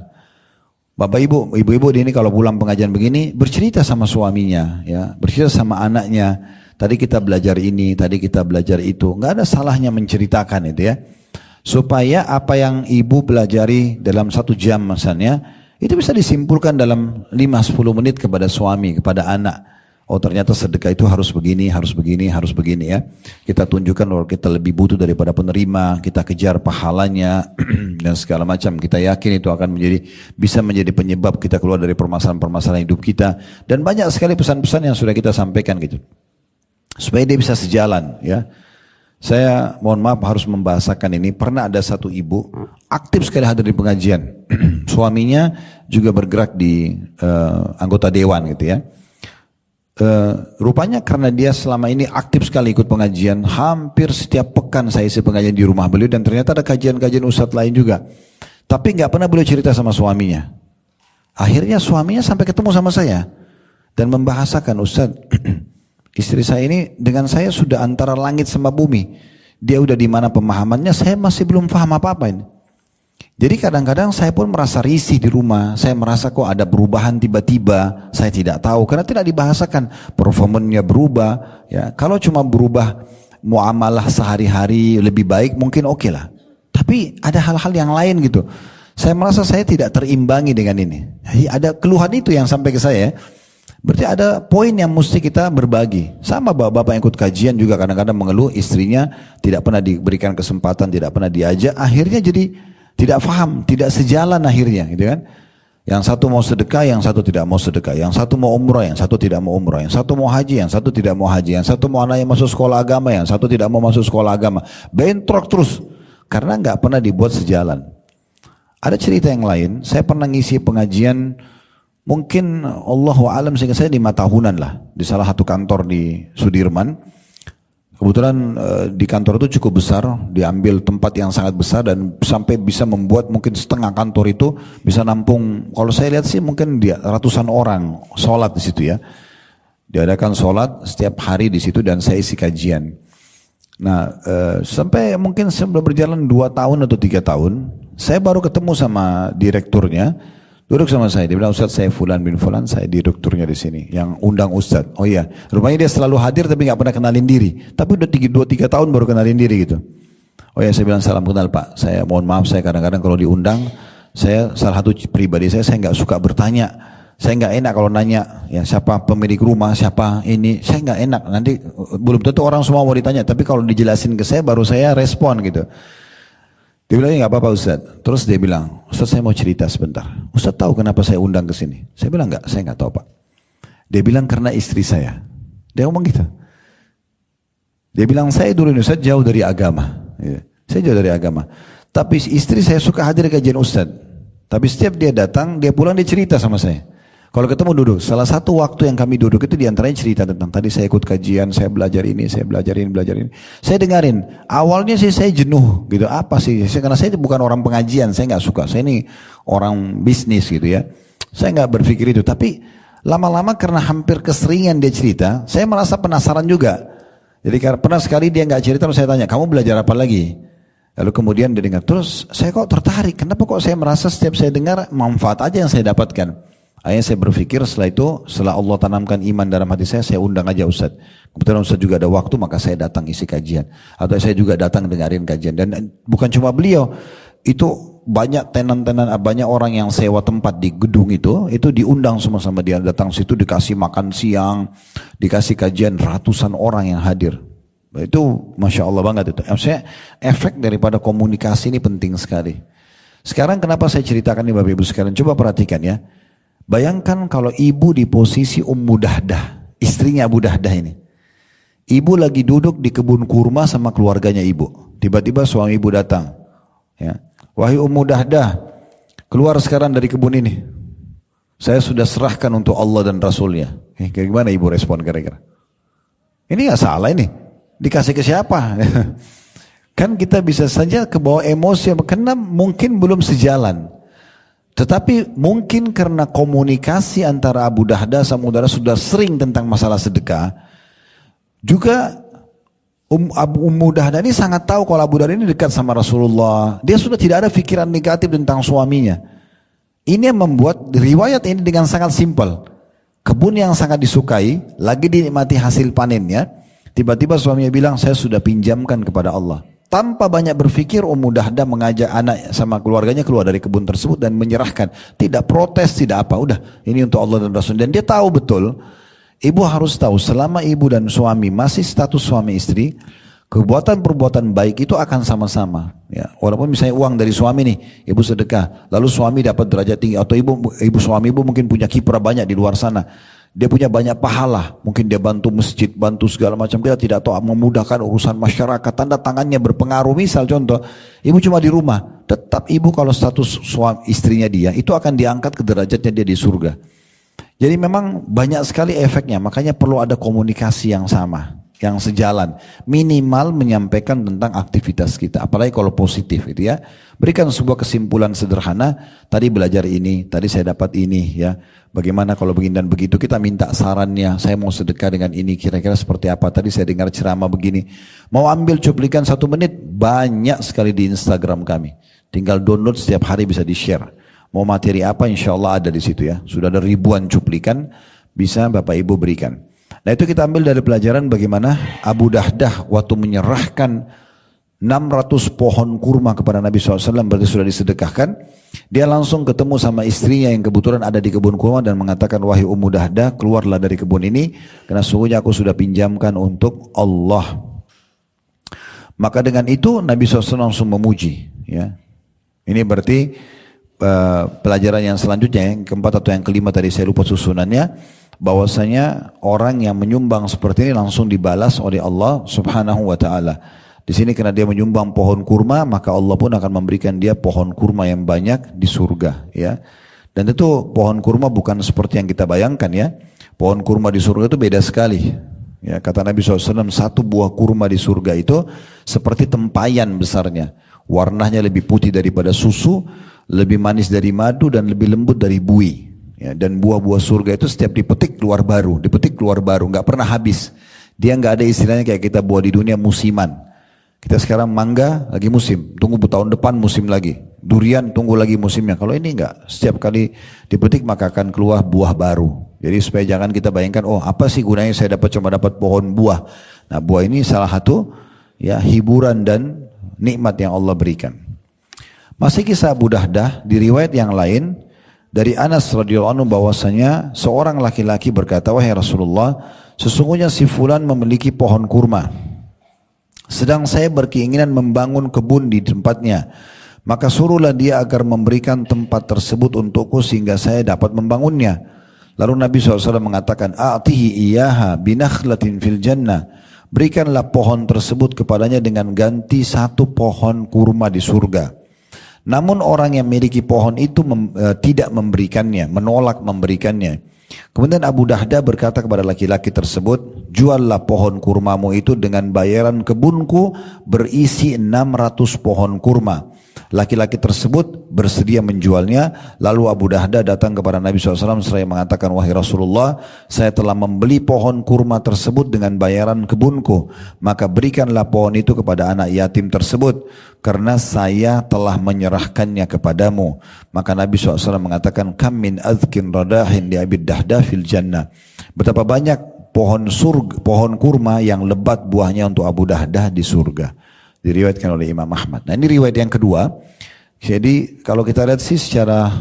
Speaker 1: Bapak ibu, ibu-ibu ini kalau pulang pengajian begini bercerita sama suaminya, ya, bercerita sama anaknya. Tadi kita belajar ini, tadi kita belajar itu. Nggak ada salahnya menceritakan itu ya, supaya apa yang ibu pelajari dalam 1 jam misalnya, itu bisa disimpulkan dalam 5-10 menit kepada suami, kepada anak. Oh ternyata sedekah itu harus begini, harus begini, harus begini ya. Kita tunjukkan bahwa kita lebih butuh daripada penerima, kita kejar pahalanya dan segala macam. Kita yakin itu akan bisa menjadi penyebab kita keluar dari permasalahan-permasalahan hidup kita. Dan banyak sekali pesan-pesan yang sudah kita sampaikan gitu. Supaya dia bisa sejalan ya. Saya mohon maaf harus membahasakan ini. Pernah ada satu ibu aktif sekali hadir di pengajian. Suaminya juga bergerak di anggota dewan gitu ya. Rupanya karena dia selama ini aktif sekali ikut pengajian, hampir setiap pekan saya isi pengajian di rumah beliau, dan ternyata ada kajian-kajian ustadz lain juga, tapi nggak pernah beliau cerita sama suaminya. Akhirnya suaminya sampai ketemu sama saya dan membahasakan, Ustadz, istri saya ini dengan saya sudah antara langit sama bumi, dia udah di mana pemahamannya, saya masih belum paham apa-apa ini. Jadi kadang-kadang saya pun merasa risih di rumah, saya merasa kok ada perubahan tiba-tiba, saya tidak tahu karena tidak dibahasakan, performanya berubah. Ya, kalau cuma berubah muamalah sehari-hari lebih baik mungkin oke lah, tapi ada hal-hal yang lain gitu. Saya merasa saya tidak terimbangi dengan ini. Jadi ada keluhan itu yang sampai ke saya. Berarti ada poin yang mesti kita berbagi. Sama bapak-bapak yang ikut kajian juga kadang-kadang mengeluh istrinya tidak pernah diberikan kesempatan, tidak pernah diajak, akhirnya jadi tidak paham, tidak sejalan akhirnya gitu kan. Yang satu mau sedekah, yang satu tidak mau sedekah. Yang satu mau umrah, yang satu tidak mau umrah. Yang satu mau haji, yang satu tidak mau haji. Yang satu mau anaknya masuk sekolah agama, yang satu tidak mau masuk sekolah agama. Bentrok terus karena nggak pernah dibuat sejalan. Ada cerita yang lain, saya pernah ngisi pengajian mungkin Allahu a'lam sehingga saya 5 tahunan lah di salah satu kantor di Sudirman. Kebetulan di kantor itu cukup besar, diambil tempat yang sangat besar dan sampai bisa membuat mungkin setengah kantor itu bisa nampung, kalau saya lihat sih mungkin ratusan orang sholat di situ ya. Diadakan sholat setiap hari di situ dan saya isi kajian. Nah, sampai mungkin sudah berjalan 2 tahun atau 3 tahun, saya baru ketemu sama direkturnya, duduk sama saya, dia bilang, Ustaz saya Fulan bin Fulan, saya direkturnya di sini, yang undang Ustaz. Oh iya, rupanya dia selalu hadir tapi nggak pernah kenalin diri, tapi udah 2-3 tahun baru kenalin diri gitu. Oh ya, saya bilang salam kenal Pak, saya mohon maaf saya kadang-kadang kalau diundang, saya salah satu pribadi saya nggak suka bertanya. Saya nggak enak kalau nanya, ya siapa pemilik rumah, siapa ini, saya nggak enak. Nanti belum tentu orang semua mau ditanya, tapi kalau dijelasin ke saya baru saya respon gitu. Dia bilang nggak apa-apa Ustaz. Terus dia bilang, Ustaz saya mau cerita sebentar. Ustaz tahu kenapa saya undang ke sini? Saya bilang nggak, saya nggak tahu Pak. Dia bilang karena istri saya. Dia ngomong gitu. Dia bilang saya dulu Ustaz jauh dari agama. Ya. Saya jauh dari agama. Tapi istri saya suka hadir kajian Ustaz. Tapi setiap dia datang, dia pulang dia cerita sama saya. Kalau ketemu duduk, salah satu waktu yang kami duduk itu diantaranya cerita tentang tadi saya ikut kajian, saya belajar ini, saya belajar ini, belajar ini. Saya dengarin, awalnya sih saya jenuh gitu, apa sih? Karena saya bukan orang pengajian, saya nggak suka. Saya ini orang bisnis gitu ya. Saya nggak berpikir itu, tapi lama-lama karena hampir keseringan dia cerita, saya merasa penasaran juga. Jadi karena pernah sekali dia nggak cerita, terus saya tanya, kamu belajar apa lagi? Lalu kemudian dia dengar, terus saya kok tertarik, kenapa kok saya merasa setiap saya dengar manfaat aja yang saya dapatkan. Akhirnya saya berpikir setelah Allah tanamkan iman dalam hati saya undang aja Ustaz. Kebetulan Ustaz juga ada waktu maka saya datang isi kajian. Atau saya juga datang dengerin kajian. Dan bukan cuma beliau, itu banyak tenan-tenan, banyak orang yang sewa tempat di gedung itu diundang semua sama dia. Datang situ dikasih makan siang, dikasih kajian, ratusan orang yang hadir. Itu Masya Allah banget itu. Maksudnya efek daripada komunikasi ini penting sekali. Sekarang kenapa saya ceritakan ini Bapak Ibu sekalian, coba perhatikan ya. Bayangkan kalau ibu di posisi Ummu Dahdah, istrinya Abu Dahdah ini. Ibu lagi duduk di kebun kurma sama keluarganya ibu. Tiba-tiba suami ibu datang. Ya. Wahai Ummu Dahdah, keluar sekarang dari kebun ini. Saya sudah serahkan untuk Allah dan Rasulnya. Kayak gimana ibu respon kira-kira? Ini gak salah ini. Dikasih ke siapa? Kan kita bisa saja kebawa emosi karena mungkin belum sejalan. Tetapi mungkin karena komunikasi antara Abu Dahdah sama Ummu Dahdah sudah sering tentang masalah sedekah. Juga Ummu Dahdah ini sangat tahu kalau Abu Dahdah ini dekat sama Rasulullah. Dia sudah tidak ada pikiran negatif tentang suaminya. Ini yang membuat riwayat ini dengan sangat simpel. Kebun yang sangat disukai, lagi dinikmati hasil panennya. Tiba-tiba suaminya bilang, saya sudah pinjamkan kepada Allah. Tanpa banyak berpikir, Ummu Dahdah mengajak anak sama keluarganya keluar dari kebun tersebut dan menyerahkan. Tidak protes, tidak apa. Udah, ini untuk Allah dan Rasul. Dan dia tahu betul, ibu harus tahu selama ibu dan suami masih status suami istri, perbuatan baik itu akan sama-sama. Ya, walaupun misalnya uang dari suami nih, ibu sedekah, lalu suami dapat derajat tinggi, atau ibu suami ibu mungkin punya kiprah banyak di luar sana. Dia punya banyak pahala, mungkin dia bantu masjid, bantu segala macam, dia tidak tahu memudahkan urusan masyarakat, tanda tangannya berpengaruh. Misal contoh, ibu cuma di rumah, tetap ibu kalau status suami istrinya dia, itu akan diangkat ke derajatnya dia di surga. Jadi memang banyak sekali efeknya, makanya perlu ada komunikasi yang sama, yang sejalan, minimal menyampaikan tentang aktivitas kita, apalagi kalau positif gitu ya. Berikan sebuah kesimpulan sederhana, tadi belajar ini, tadi saya dapat ini ya. Bagaimana kalau begini dan begitu, kita minta sarannya, saya mau sedekah dengan ini, kira-kira seperti apa, tadi saya dengar ceramah begini. Mau ambil cuplikan 1 menit, banyak sekali di Instagram kami. Tinggal download setiap hari bisa di-share. Mau materi apa insya Allah ada di situ ya. Sudah ada ribuan cuplikan, bisa Bapak Ibu berikan. Nah itu kita ambil dari pelajaran bagaimana Abu Dahdah waktu menyerahkan 600 pohon kurma kepada Nabi SAW, berarti sudah disedekahkan. Dia langsung ketemu sama istrinya yang kebetulan ada di kebun kurma dan mengatakan, wahai Ummu Dahdah, keluarlah dari kebun ini, karena sungguhnya aku sudah pinjamkan untuk Allah. Maka dengan itu Nabi SAW langsung memuji. Ya. Ini berarti pelajaran yang selanjutnya, yang keempat atau yang kelima tadi saya lupa susunannya, bahwasanya orang yang menyumbang seperti ini langsung dibalas oleh Allah Subhanahu wa taala. Di sini karena dia menyumbang pohon kurma, maka Allah pun akan memberikan dia pohon kurma yang banyak di surga, ya. Dan itu pohon kurma bukan seperti yang kita bayangkan ya. Pohon kurma di surga itu beda sekali. Ya, kata Nabi SAW, 1 buah kurma di surga itu seperti tempayan besarnya. Warnanya lebih putih daripada susu, lebih manis dari madu dan lebih lembut dari bui. Ya, dan buah-buah surga itu setiap dipetik keluar baru, dipetik keluar baru, nggak pernah habis. Dia nggak ada istilahnya kayak kita buah di dunia musiman. Kita sekarang mangga lagi musim, tunggu tahun depan musim lagi. Durian tunggu lagi musimnya. Kalau ini enggak, setiap kali dipetik maka akan keluar buah baru. Jadi supaya jangan kita bayangkan, oh apa sih gunanya saya cuma dapat pohon buah. Nah buah ini salah satu ya hiburan dan nikmat yang Allah berikan. Masih kisah Abu Dahdah di riwayat yang lain dari Anas radhiyallahu anhu bahwasanya seorang laki-laki berkata, wahai Rasulullah, sesungguhnya si fulan memiliki pohon kurma. Sedang saya berkeinginan membangun kebun di tempatnya. Maka suruhlah dia agar memberikan tempat tersebut untukku sehingga saya dapat membangunnya. Lalu Nabi SAW mengatakan, a'tihi iyaha binakhlatin fil jannah. Berikanlah pohon tersebut kepadanya dengan ganti satu pohon kurma di surga. Namun orang yang memiliki pohon itu tidak memberikannya, menolak memberikannya. Kemudian Abu Dahdah berkata kepada laki-laki tersebut, juallah pohon kurmamu itu dengan bayaran kebunku berisi 600 pohon kurma. Laki-laki tersebut bersedia menjualnya. Lalu Abu Dahdah datang kepada Nabi SAW seraya mengatakan, wahai Rasulullah, saya telah membeli pohon kurma tersebut dengan bayaran kebunku. Maka berikanlah pohon itu kepada anak yatim tersebut, karena saya telah menyerahkannya kepadamu. Maka Nabi SAW mengatakan, kam min azkin radahin li Abi Dahdah fil jannah. Betapa banyak pohon kurma yang lebat buahnya untuk Abu Dahdah di surga. Diriwayatkan oleh Imam Ahmad. Nah ini riwayat yang kedua. Jadi kalau kita lihat sih secara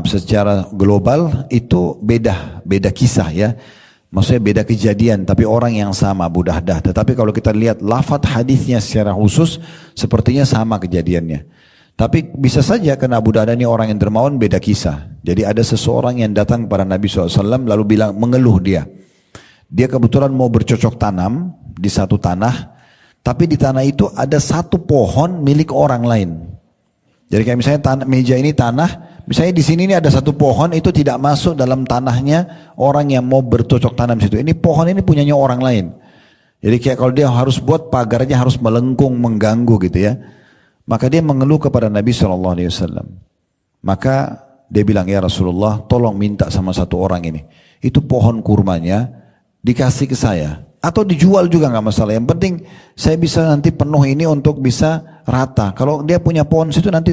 Speaker 1: secara global itu beda kisah ya. Maksudnya beda kejadian, tapi orang yang sama Abu Dahdah. Tetapi kalau kita lihat lafadz hadisnya secara khusus, sepertinya sama kejadiannya. Tapi bisa saja karena Abu Dahdah ini orang yang dermawan, beda kisah. Jadi ada seseorang yang datang kepada Nabi SAW lalu bilang, mengeluh dia. Dia kebetulan mau bercocok tanam di satu tanah. Tapi di tanah itu ada satu pohon milik orang lain. Jadi kayak misalnya meja ini tanah, misalnya di sini ini ada satu pohon itu tidak masuk dalam tanahnya orang yang mau bercocok tanam di situ. Ini pohon ini punyanya orang lain. Jadi kayak kalau dia harus buat pagarnya harus melengkung, mengganggu gitu ya. Maka dia mengeluh kepada Nabi SAW. Maka dia bilang, ya Rasulullah, tolong minta sama satu orang ini. Itu pohon kurmanya dikasih ke saya. Atau dijual juga nggak masalah. Yang penting saya bisa nanti penuh ini untuk bisa rata. Kalau dia punya pohon situ nanti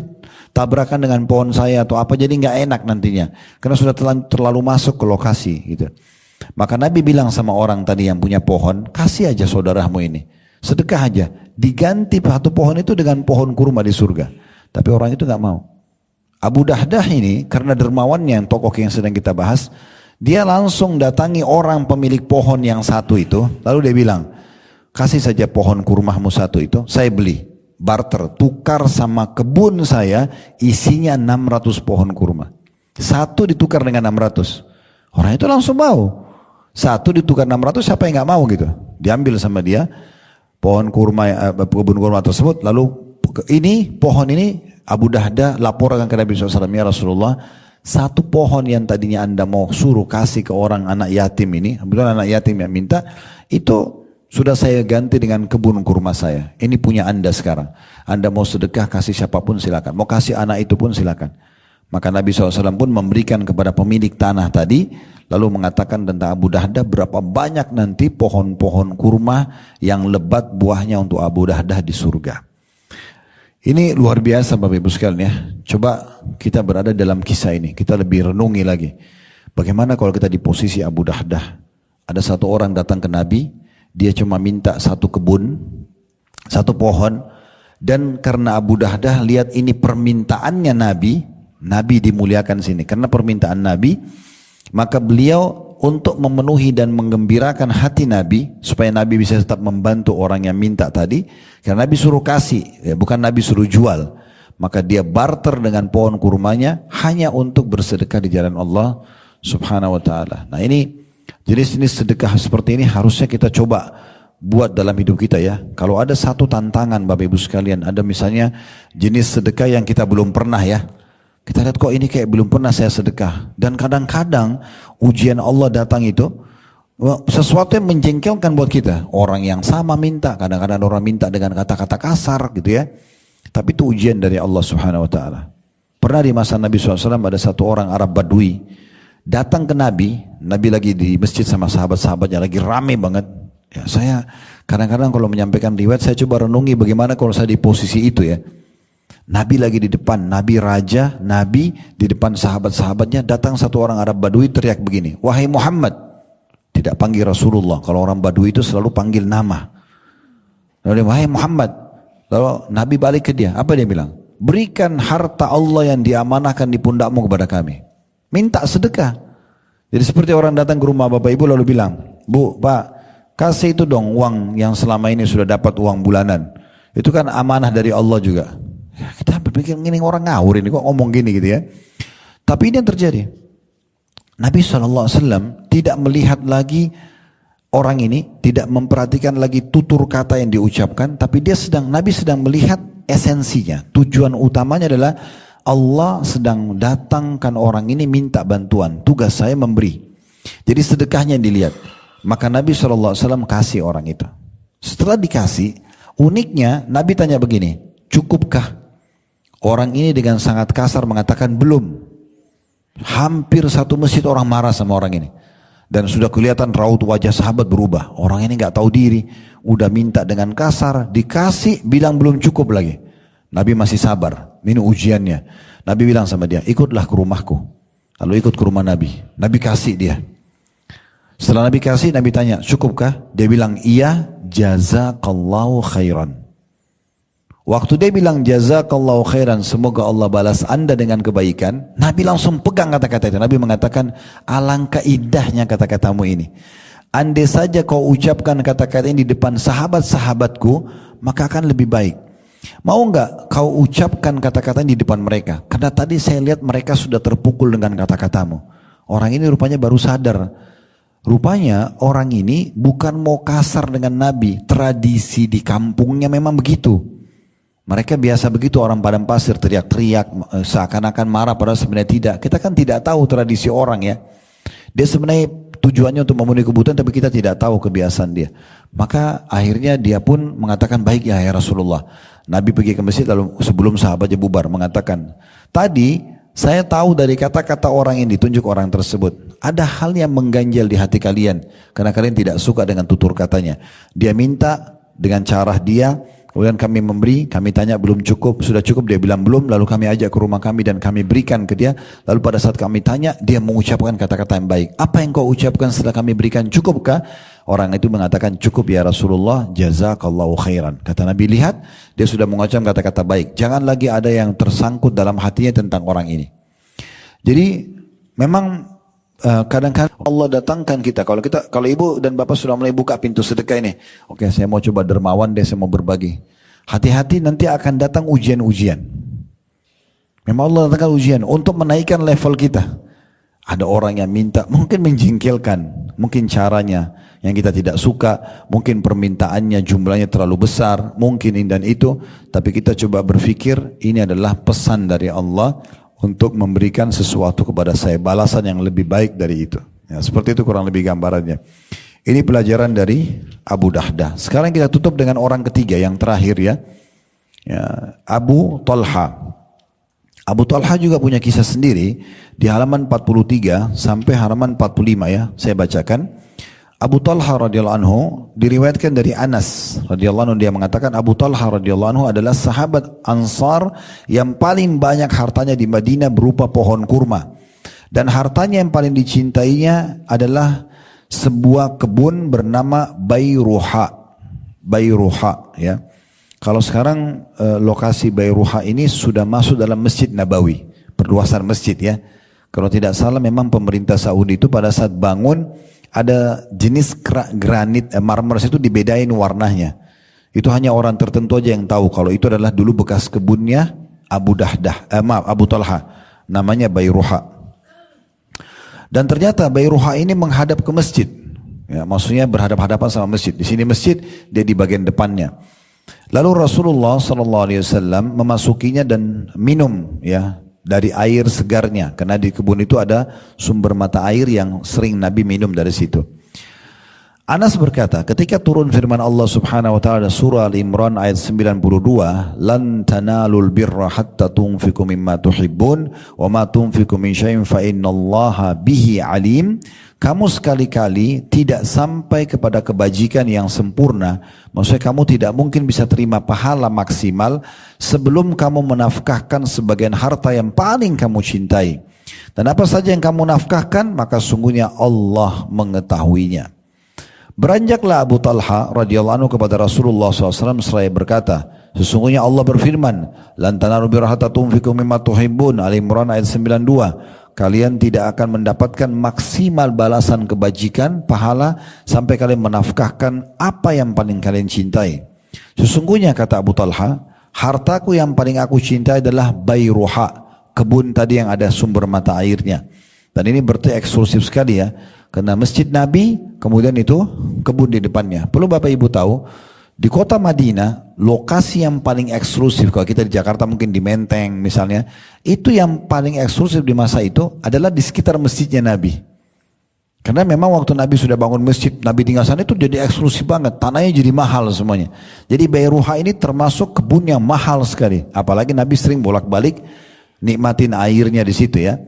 Speaker 1: tabrakan dengan pohon saya atau apa, jadi nggak enak nantinya. Karena sudah terlalu masuk ke lokasi gitu. Maka Nabi bilang sama orang tadi yang punya pohon, kasih aja saudaramu ini. Sedekah aja. Diganti satu pohon itu dengan pohon kurma di surga. Tapi orang itu nggak mau. Abu Dahdah ini karena dermawannya yang tokoh yang sedang kita bahas, dia langsung datangi orang pemilik pohon yang satu itu. Lalu dia bilang, kasih saja pohon kurmamu satu itu, saya beli. Barter, tukar sama kebun saya, isinya 600 pohon kurma. Satu ditukar dengan 600. Orang itu langsung mau. Satu ditukar 600, siapa yang gak mau gitu. Diambil sama dia, pohon kurma, kebun kurma tersebut. Lalu pohon ini, Abu Dahdah laporkan ke Nabi SAW, ya Rasulullah, satu pohon yang tadinya anda mau suruh kasih ke orang anak yatim ini, kebetulan anak yatim yang minta, itu sudah saya ganti dengan kebun kurma saya. Ini punya anda sekarang. Anda mau sedekah kasih siapapun silakan. Mau kasih anak itu pun silakan. Maka Nabi SAW pun memberikan kepada pemilik tanah tadi, lalu mengatakan tentang Abu Dahdah berapa banyak nanti pohon-pohon kurma yang lebat buahnya untuk Abu Dahdah di surga. Ini luar biasa Bapak Ibu sekalian ya. Coba kita berada dalam kisah ini, kita lebih renungi lagi. Bagaimana kalau kita di posisi Abu Dahdah? Ada satu orang datang ke Nabi, dia cuma minta satu kebun, satu pohon, dan karena Abu Dahdah lihat ini permintaannya Nabi dimuliakan sini. Karena permintaan Nabi, maka beliau untuk memenuhi dan menggembirakan hati Nabi, supaya Nabi bisa tetap membantu orang yang minta tadi, karena Nabi suruh kasih, ya, bukan Nabi suruh jual. Maka dia barter dengan pohon kurmanya hanya untuk bersedekah di jalan Allah Subhanahu wa ta'ala. Nah ini jenis-jenis sedekah seperti ini harusnya kita coba buat dalam hidup kita ya. Kalau ada satu tantangan Bapak Ibu sekalian, ada misalnya jenis sedekah yang kita belum pernah ya. Kita lihat kok ini kayak belum pernah saya sedekah. Dan kadang-kadang ujian Allah datang itu sesuatu yang menjengkelkan buat kita. Orang yang sama minta, kadang-kadang orang minta dengan kata-kata kasar gitu ya. Tapi itu ujian dari Allah Subhanahu wa ta'ala. Pernah di masa Nabi SAW ada satu orang Arab Badui datang ke Nabi. Nabi lagi di masjid sama sahabat-sahabatnya, lagi rame banget. Ya, saya kadang-kadang kalau menyampaikan riwayat, saya coba renungi bagaimana kalau saya di posisi itu ya. Nabi lagi di depan, Nabi raja, Nabi di depan sahabat-sahabatnya, datang satu orang Arab Badui teriak begini, "Wahai Muhammad." Tidak panggil Rasulullah, kalau orang Badui itu selalu panggil nama. Lalu, "Wahai Muhammad." Lalu Nabi balik ke dia, apa dia bilang? "Berikan harta Allah yang diamanahkan di pundakmu kepada kami." Minta sedekah. Jadi seperti orang datang ke rumah bapak ibu lalu bilang, "Bu, Pak, kasih itu dong uang yang selama ini sudah dapat uang bulanan. Itu kan amanah dari Allah juga." Ya, kita berpikir ini orang ngawur ini kok ngomong gini gitu ya. Tapi ini yang terjadi. Nabi SAW tidak melihat lagi orang ini, tidak memperhatikan lagi tutur kata yang diucapkan, tapi Nabi sedang melihat esensinya. Tujuan utamanya adalah Allah sedang datangkan orang ini minta bantuan. Tugas saya memberi. Jadi sedekahnya dilihat. Maka Nabi SAW kasih orang itu. Setelah dikasih, uniknya Nabi tanya begini, "Cukupkah?" Orang ini dengan sangat kasar mengatakan belum. Hampir satu masjid orang marah sama orang ini. Dan sudah kelihatan raut wajah sahabat berubah. Orang ini gak tahu diri. Udah minta dengan kasar, dikasih, bilang belum cukup lagi. Nabi masih sabar, ini ujiannya. Nabi bilang sama dia, "Ikutlah ke rumahku." Lalu ikut ke rumah Nabi. Nabi kasih dia. Setelah Nabi kasih, Nabi tanya, "Cukupkah?" Dia bilang, "Iya, jazakallahu khairan." Waktu dia bilang jazakallahu khairan, semoga Allah balas anda dengan kebaikan, Nabi langsung pegang kata-kata itu. Nabi mengatakan, "Alangkah indahnya kata-katamu ini. Andai saja kau ucapkan kata-kata ini di depan sahabat-sahabatku, maka akan lebih baik. Mau enggak kau ucapkan kata-kata ini di depan mereka? Karena tadi saya lihat mereka sudah terpukul dengan kata-katamu." Orang ini rupanya baru sadar. Rupanya orang ini bukan mau kasar dengan Nabi. Tradisi di kampungnya memang begitu. Mereka biasa begitu, orang padang pasir teriak-teriak seakan-akan marah padahal sebenarnya tidak. Kita kan tidak tahu tradisi orang ya. Dia sebenarnya tujuannya untuk memenuhi kebutuhan tapi kita tidak tahu kebiasaan dia. Maka akhirnya dia pun mengatakan, "Baik ya Rasulullah." Nabi pergi ke masjid lalu sebelum sahabatnya bubar mengatakan, "Tadi saya tahu dari kata-kata orang yang ditunjuk orang tersebut. Ada hal yang mengganjal di hati kalian karena kalian tidak suka dengan tutur katanya. Dia minta dengan cara dia, kemudian kami memberi, kami tanya belum cukup, sudah cukup, dia bilang belum, lalu kami ajak ke rumah kami dan kami berikan ke dia, lalu pada saat kami tanya, dia mengucapkan kata-kata yang baik. Apa yang kau ucapkan setelah kami berikan, cukupkah?" Orang itu mengatakan, "Cukup ya Rasulullah, jazakallahu khairan." Kata Nabi, lihat, dia sudah mengucapkan kata-kata baik. Jangan lagi ada yang tersangkut dalam hatinya tentang orang ini. Jadi memang kadang-kadang Allah datangkan kita. Kalau ibu dan bapak sudah mulai buka pintu sedekah ini, oke, saya mau coba dermawan deh, saya mau berbagi. Hati-hati, nanti akan datang ujian-ujian. Memang Allah datangkan ujian untuk menaikkan level kita. Ada orang yang minta, mungkin menjengkelkan, mungkin caranya yang kita tidak suka, mungkin permintaannya jumlahnya terlalu besar, mungkin ini dan itu. Tapi kita coba berpikir, ini adalah pesan dari Allah untuk memberikan sesuatu kepada saya, balasan yang lebih baik dari itu. Ya, seperti itu kurang lebih gambarannya. Ini pelajaran dari Abu Dahdah. Sekarang kita tutup dengan orang ketiga yang terakhir ya. Abu Talha. Abu Talha juga punya kisah sendiri di halaman 43 sampai halaman 45 ya. Saya bacakan. Abu Talha radhiyallahu anhu diriwayatkan dari Anas radhiyallahu anhu, dia mengatakan Abu Talha radhiyallahu anhu adalah sahabat Ansar yang paling banyak hartanya di Madinah berupa pohon kurma, dan hartanya yang paling dicintainya adalah sebuah kebun bernama Bayruha ya. Kalau sekarang lokasi Bayruha ini sudah masuk dalam Masjid Nabawi, perluasan masjid ya. Kalau tidak salah memang pemerintah Saudi itu pada saat bangun ada jenis granit marmer itu dibedain warnanya. Itu hanya orang tertentu aja yang tahu kalau itu adalah dulu bekas kebunnya Abu Talha, namanya Bayruha. Dan ternyata Bayruha ini menghadap ke masjid. Ya, maksudnya berhadap-hadapan sama masjid. Di sini masjid, dia di bagian depannya. Lalu Rasulullah SAW memasukinya dan minum ya dari air segarnya, karena di kebun itu ada sumber mata air yang sering Nabi minum dari situ. Anas berkata, ketika turun firman Allah Subhanahu wa taala surah Al-Imran ayat 92, "Lan tanalul birra hatta tunfiqu mimma tuhibbun wa ma tunfiqu min syai'in fa innallaha bihi alim." Kamu sekali-kali tidak sampai kepada kebajikan yang sempurna. Maksudnya kamu tidak mungkin bisa terima pahala maksimal sebelum kamu menafkahkan sebagian harta yang paling kamu cintai. Dan apa saja yang kamu nafkahkan, maka sungguhnya Allah mengetahuinya. Beranjaklah Abu Talha radhiyallahu anhu kepada Rasulullah SAW seraya berkata, sesungguhnya Allah berfirman, "Lan tanalu birra hatta tunfiqu mimma tuhibbun." Al-Imran ayat 92. Kalian tidak akan mendapatkan maksimal balasan kebajikan, pahala, sampai kalian menafkahkan apa yang paling kalian cintai. Sesungguhnya kata Abu Talha, hartaku yang paling aku cintai adalah Bayruha, kebun tadi yang ada sumber mata airnya. Dan ini berarti eksklusif sekali ya. Karena masjid Nabi, kemudian itu kebun di depannya. Perlu Bapak Ibu tahu, di kota Madinah, lokasi yang paling eksklusif, kalau kita di Jakarta mungkin di Menteng misalnya, itu yang paling eksklusif di masa itu adalah di sekitar masjidnya Nabi. Karena memang waktu Nabi sudah bangun masjid, Nabi tinggal sana itu jadi eksklusif banget, tanahnya jadi mahal semuanya. Jadi Bayruha ini termasuk kebun yang mahal sekali. Apalagi Nabi sering bolak-balik nikmatin airnya di situ ya.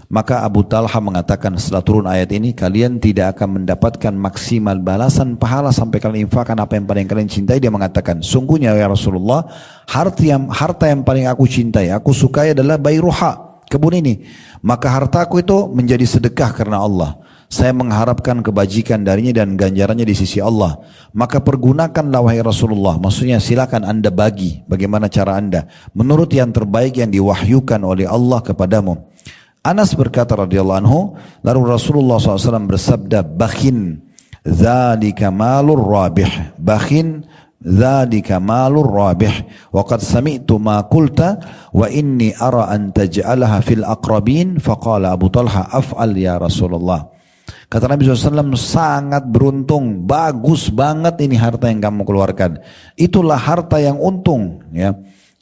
Speaker 1: Maka Abu Talha mengatakan setelah turun ayat ini, kalian tidak akan mendapatkan maksimal balasan pahala sampai kalian infakkan apa yang paling kalian cintai. Dia mengatakan, sungguhnya ya Rasulullah, harta yang paling aku cintai, aku sukai adalah Bayruha, kebun ini. Maka hartaku itu menjadi sedekah karena Allah. Saya mengharapkan kebajikan darinya dan ganjarannya di sisi Allah. Maka pergunakanlah wahai Rasulullah. Maksudnya silakan anda bagi bagaimana cara anda menurut yang terbaik yang diwahyukan oleh Allah kepadamu. Anas berkata radhiyallahu anhu, lalu Rasulullah SAW bersabda, "Bakhin, dzalika malur rabih." Bakhin, dzalika malur rabih. Wa qad sami'tu ma qulta wa inni ara an taj'alaha fil aqrabin. Faqala Abu Talha, "Af'al ya Rasulullah." Kata Nabi SAW, sangat beruntung, bagus banget ini harta yang kamu keluarkan. Itulah harta yang untung, ya.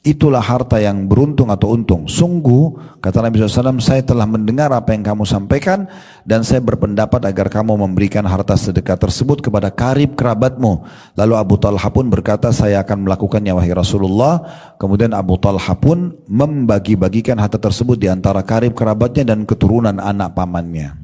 Speaker 1: Itulah harta yang beruntung atau untung. Sungguh, kata Nabi SAW, saya telah mendengar apa yang kamu sampaikan dan saya berpendapat agar kamu memberikan harta sedekah tersebut kepada karib kerabatmu. Lalu Abu Talha pun berkata, saya akan melakukannya wahai Rasulullah. Kemudian Abu Talha pun membagi-bagikan harta tersebut di antara karib kerabatnya dan keturunan anak pamannya.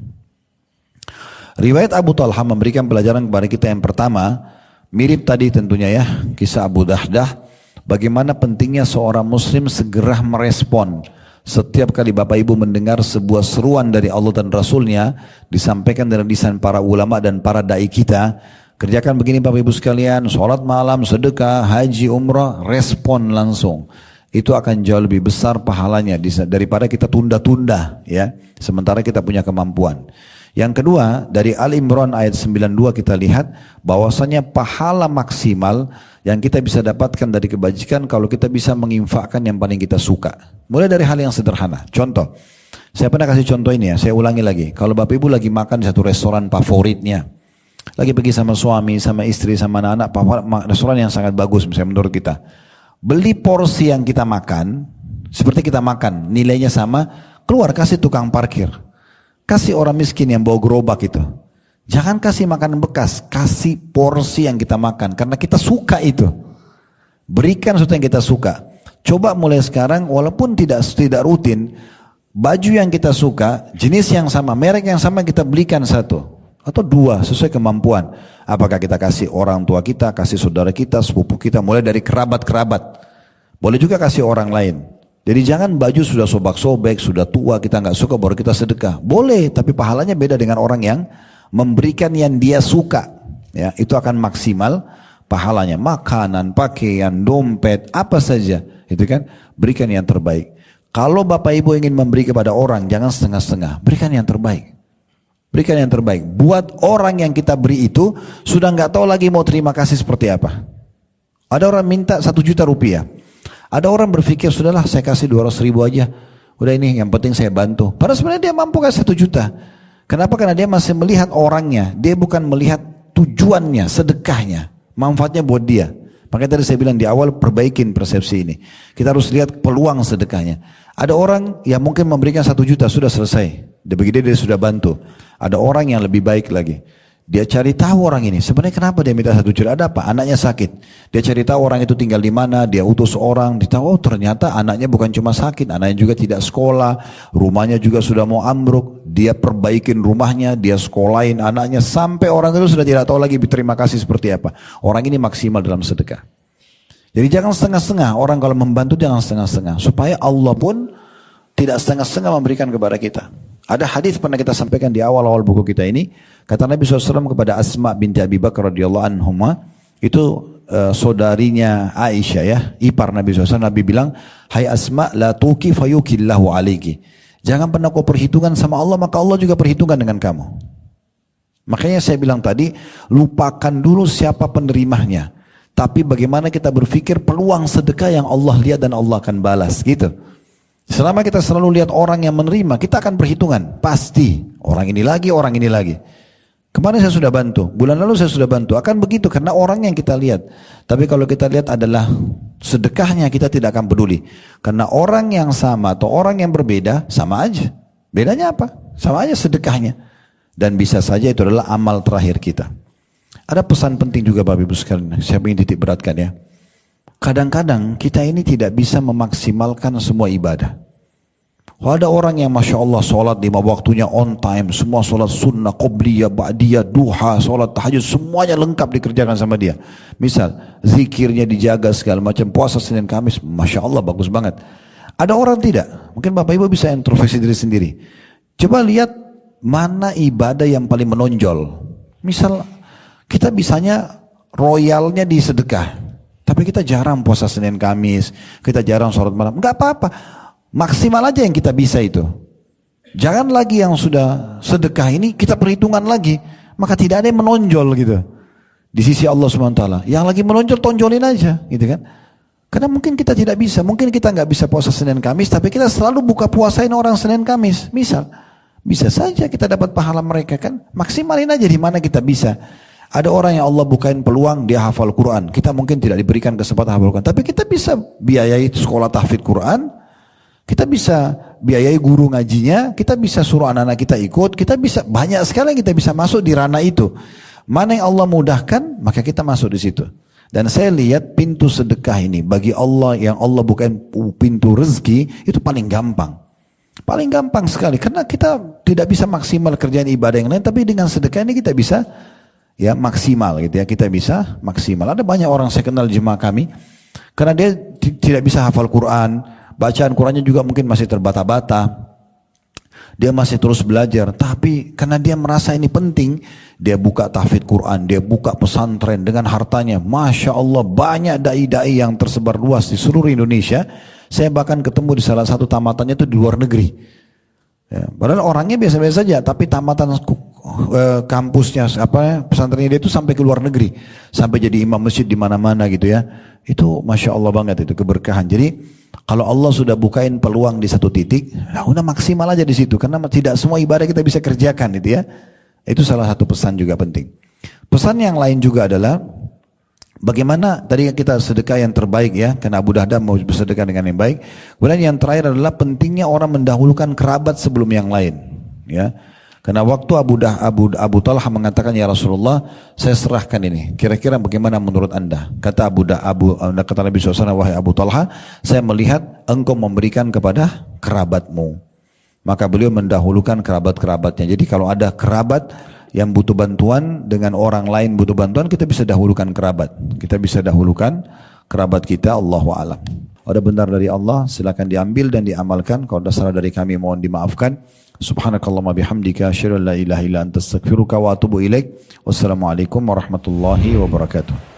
Speaker 1: Riwayat Abu Talha memberikan pelajaran kepada kita yang pertama, mirip tadi tentunya ya, kisah Abu Dahdah. Bagaimana pentingnya seorang muslim segera merespon setiap kali Bapak Ibu mendengar sebuah seruan dari Allah dan Rasulnya disampaikan dari lisan para ulama dan para da'i kita. Kerjakan begini Bapak Ibu sekalian, sholat malam, sedekah, haji, umrah, respon langsung. Itu akan jauh lebih besar pahalanya daripada kita tunda-tunda ya, sementara kita punya kemampuan. Yang kedua, dari Al-Imran ayat 92 kita lihat bahwasanya pahala maksimal yang kita bisa dapatkan dari kebajikan kalau kita bisa menginfakkan yang paling kita suka. Mulai dari hal yang sederhana. Contoh, saya pernah kasih contoh ini ya, saya ulangi lagi. Kalau Bapak Ibu lagi makan di satu restoran favoritnya, lagi pergi sama suami, sama istri, sama anak-anak, restoran yang sangat bagus misalnya menurut kita. Beli porsi yang kita makan, seperti kita makan, nilainya sama, keluar kasih tukang parkir. Kasih orang miskin yang bawa gerobak itu. Jangan kasih makanan bekas, kasih porsi yang kita makan. Karena kita suka itu. Berikan sesuatu yang kita suka. Coba mulai sekarang, walaupun tidak rutin, baju yang kita suka, jenis yang sama, merek yang sama kita belikan satu. Atau dua, sesuai kemampuan. Apakah kita kasih orang tua kita, kasih saudara kita, sepupu kita, mulai dari kerabat-kerabat. Boleh juga kasih orang lain. Jadi jangan baju sudah sobak-sobek, sudah tua, kita nggak suka baru kita sedekah. Boleh, tapi pahalanya beda dengan orang yang memberikan yang dia suka. Ya, itu akan maksimal pahalanya. Makanan, pakaian, dompet, apa saja, itu kan berikan yang terbaik. Kalau Bapak Ibu ingin memberi kepada orang, jangan setengah-setengah, berikan yang terbaik. Berikan yang terbaik. Buat orang yang kita beri itu sudah nggak tahu lagi mau terima kasih seperti apa. Ada orang minta 1 juta rupiah. Ada orang berpikir, sudahlah saya kasih 200.000 aja. Udah ini yang penting saya bantu. Padahal sebenarnya dia mampu kasih 1 juta. Kenapa? Karena dia masih melihat orangnya. Dia bukan melihat tujuannya, sedekahnya. Manfaatnya buat dia. Makanya tadi saya bilang di awal, perbaikin persepsi ini. Kita harus lihat peluang sedekahnya. Ada orang yang mungkin memberikan 1 juta, sudah selesai. Dia sudah bantu. Ada orang yang lebih baik lagi. Dia cari tahu orang ini. Sebenarnya kenapa dia minta 1 juta? Ada apa? Anaknya sakit. Dia cari tahu orang itu tinggal di mana. Dia utus orang. Ditahu, oh ternyata anaknya bukan cuma sakit. Anaknya juga tidak sekolah. Rumahnya juga sudah mau ambruk. Dia perbaikin rumahnya. Dia sekolahin anaknya. Sampai orang itu sudah tidak tahu lagi berterima kasih seperti apa. Orang ini maksimal dalam sedekah. Jadi jangan setengah-setengah. Orang kalau membantu jangan setengah-setengah. Supaya Allah pun tidak setengah-setengah memberikan kepada kita. Ada hadis pernah kita sampaikan di awal-awal buku kita ini. Kata Nabi SAW kepada Asma binti Abi Bakar radhiyallahu anhuma, itu saudarinya Aisyah ya, ipar Nabi SAW. Nabi bilang, hai Asma, la tuki fayukillahu alaiki. Jangan pernah kau perhitungan sama Allah, maka Allah juga perhitungan dengan kamu. Makanya saya bilang tadi, lupakan dulu siapa penerimanya. Tapi bagaimana kita berpikir peluang sedekah yang Allah lihat dan Allah akan balas gitu. Selama kita selalu lihat orang yang menerima, kita akan perhitungan. Pasti. Orang ini lagi, orang ini lagi. Kemarin saya sudah bantu. Bulan lalu saya sudah bantu. Akan begitu karena orang yang kita lihat. Tapi kalau kita lihat adalah sedekahnya, kita tidak akan peduli. Karena orang yang sama atau orang yang berbeda, sama aja. Bedanya apa? Sama aja sedekahnya. Dan bisa saja itu adalah amal terakhir kita. Ada pesan penting juga Bapak Ibu sekalian. Saya ingin titik beratkan ya. Kadang-kadang kita ini tidak bisa memaksimalkan semua ibadah. Ada orang yang Masya Allah sholat 5 waktunya on time. Semua sholat sunnah, qobliyah, ba'diyah, duha, sholat tahajud. Semuanya lengkap dikerjakan sama dia. Misal, zikirnya dijaga segala macam. Puasa Senin Kamis, Masya Allah bagus banget. Ada orang tidak. Mungkin Bapak Ibu bisa introspeksi diri sendiri. Coba lihat mana ibadah yang paling menonjol. Misal, kita bisanya royalnya di sedekah. Tapi kita jarang puasa Senin Kamis, kita jarang sholat malam. Enggak apa-apa, maksimal aja yang kita bisa itu. Jangan lagi yang sudah sedekah ini kita perhitungan lagi. Maka tidak ada yang menonjol gitu di sisi Allah SWT. Yang lagi menonjol tonjolin aja gitu kan. Karena mungkin kita tidak bisa, mungkin kita nggak bisa puasa Senin Kamis, tapi kita selalu buka puasain orang Senin Kamis. Misal, bisa saja kita dapat pahala mereka kan. Maksimalin aja di mana kita bisa. Ada orang yang Allah bukain peluang, dia hafal Quran. Kita mungkin tidak diberikan kesempatan hafal Quran. Tapi kita bisa biayai sekolah tahfidz Quran. Kita bisa biayai guru ngajinya. Kita bisa suruh anak-anak kita ikut. Kita bisa, banyak sekali yang kita bisa masuk di ranah itu. Mana yang Allah mudahkan, maka kita masuk di situ. Dan saya lihat pintu sedekah ini, bagi Allah yang Allah bukain pintu rezeki, itu paling gampang. Paling gampang sekali. Karena kita tidak bisa maksimal kerjaan ibadah yang lain. Tapi dengan sedekah ini kita bisa ya maksimal gitu ya, kita bisa maksimal. Ada banyak orang saya kenal jemaah kami karena dia tidak bisa hafal Quran, bacaan Qurannya juga mungkin masih terbata-bata, dia masih terus belajar, tapi karena dia merasa ini penting, dia buka tahfidz Quran, dia buka pesantren dengan hartanya. Masya Allah banyak dai-dai yang tersebar luas di seluruh Indonesia. Saya bahkan ketemu di salah satu tamatannya itu di luar negeri ya, padahal orangnya biasa-biasa saja, tapi tamatan kampusnya pesantrennya dia itu sampai ke luar negeri, sampai jadi imam masjid di mana-mana gitu ya. Itu Masya Allah banget, itu keberkahan. Jadi kalau Allah sudah bukain peluang di satu titik, nah udah maksimal aja di situ, karena tidak semua ibadah kita bisa kerjakan gitu ya. Itu salah satu pesan juga penting. Pesan yang lain juga adalah bagaimana tadi kita sedekah yang terbaik ya, karena Abu Dahdah mau bersedekah dengan yang baik. Kemudian yang terakhir adalah pentingnya orang mendahulukan kerabat sebelum yang lain ya. Karena waktu Abu Talha mengatakan, ya Rasulullah, saya serahkan ini. Kira-kira bagaimana menurut anda? Kata kata Nabi SAW, wahai Abu Talha, saya melihat engkau memberikan kepada kerabatmu. Maka beliau mendahulukan kerabat-kerabatnya. Jadi kalau ada kerabat yang butuh bantuan dengan orang lain butuh bantuan, kita bisa dahulukan kerabat. Kita bisa dahulukan kerabat kita, Allahu a'lam. Ada benar dari Allah, silakan diambil dan diamalkan. Kalau ada salah dari kami, mohon dimaafkan. Subhanakallahumma bihamdika asyhadu an la ilaha illa anta astaghfiruka wa atubu ilaik. Wassalamualaikum warahmatullahi wabarakatuh.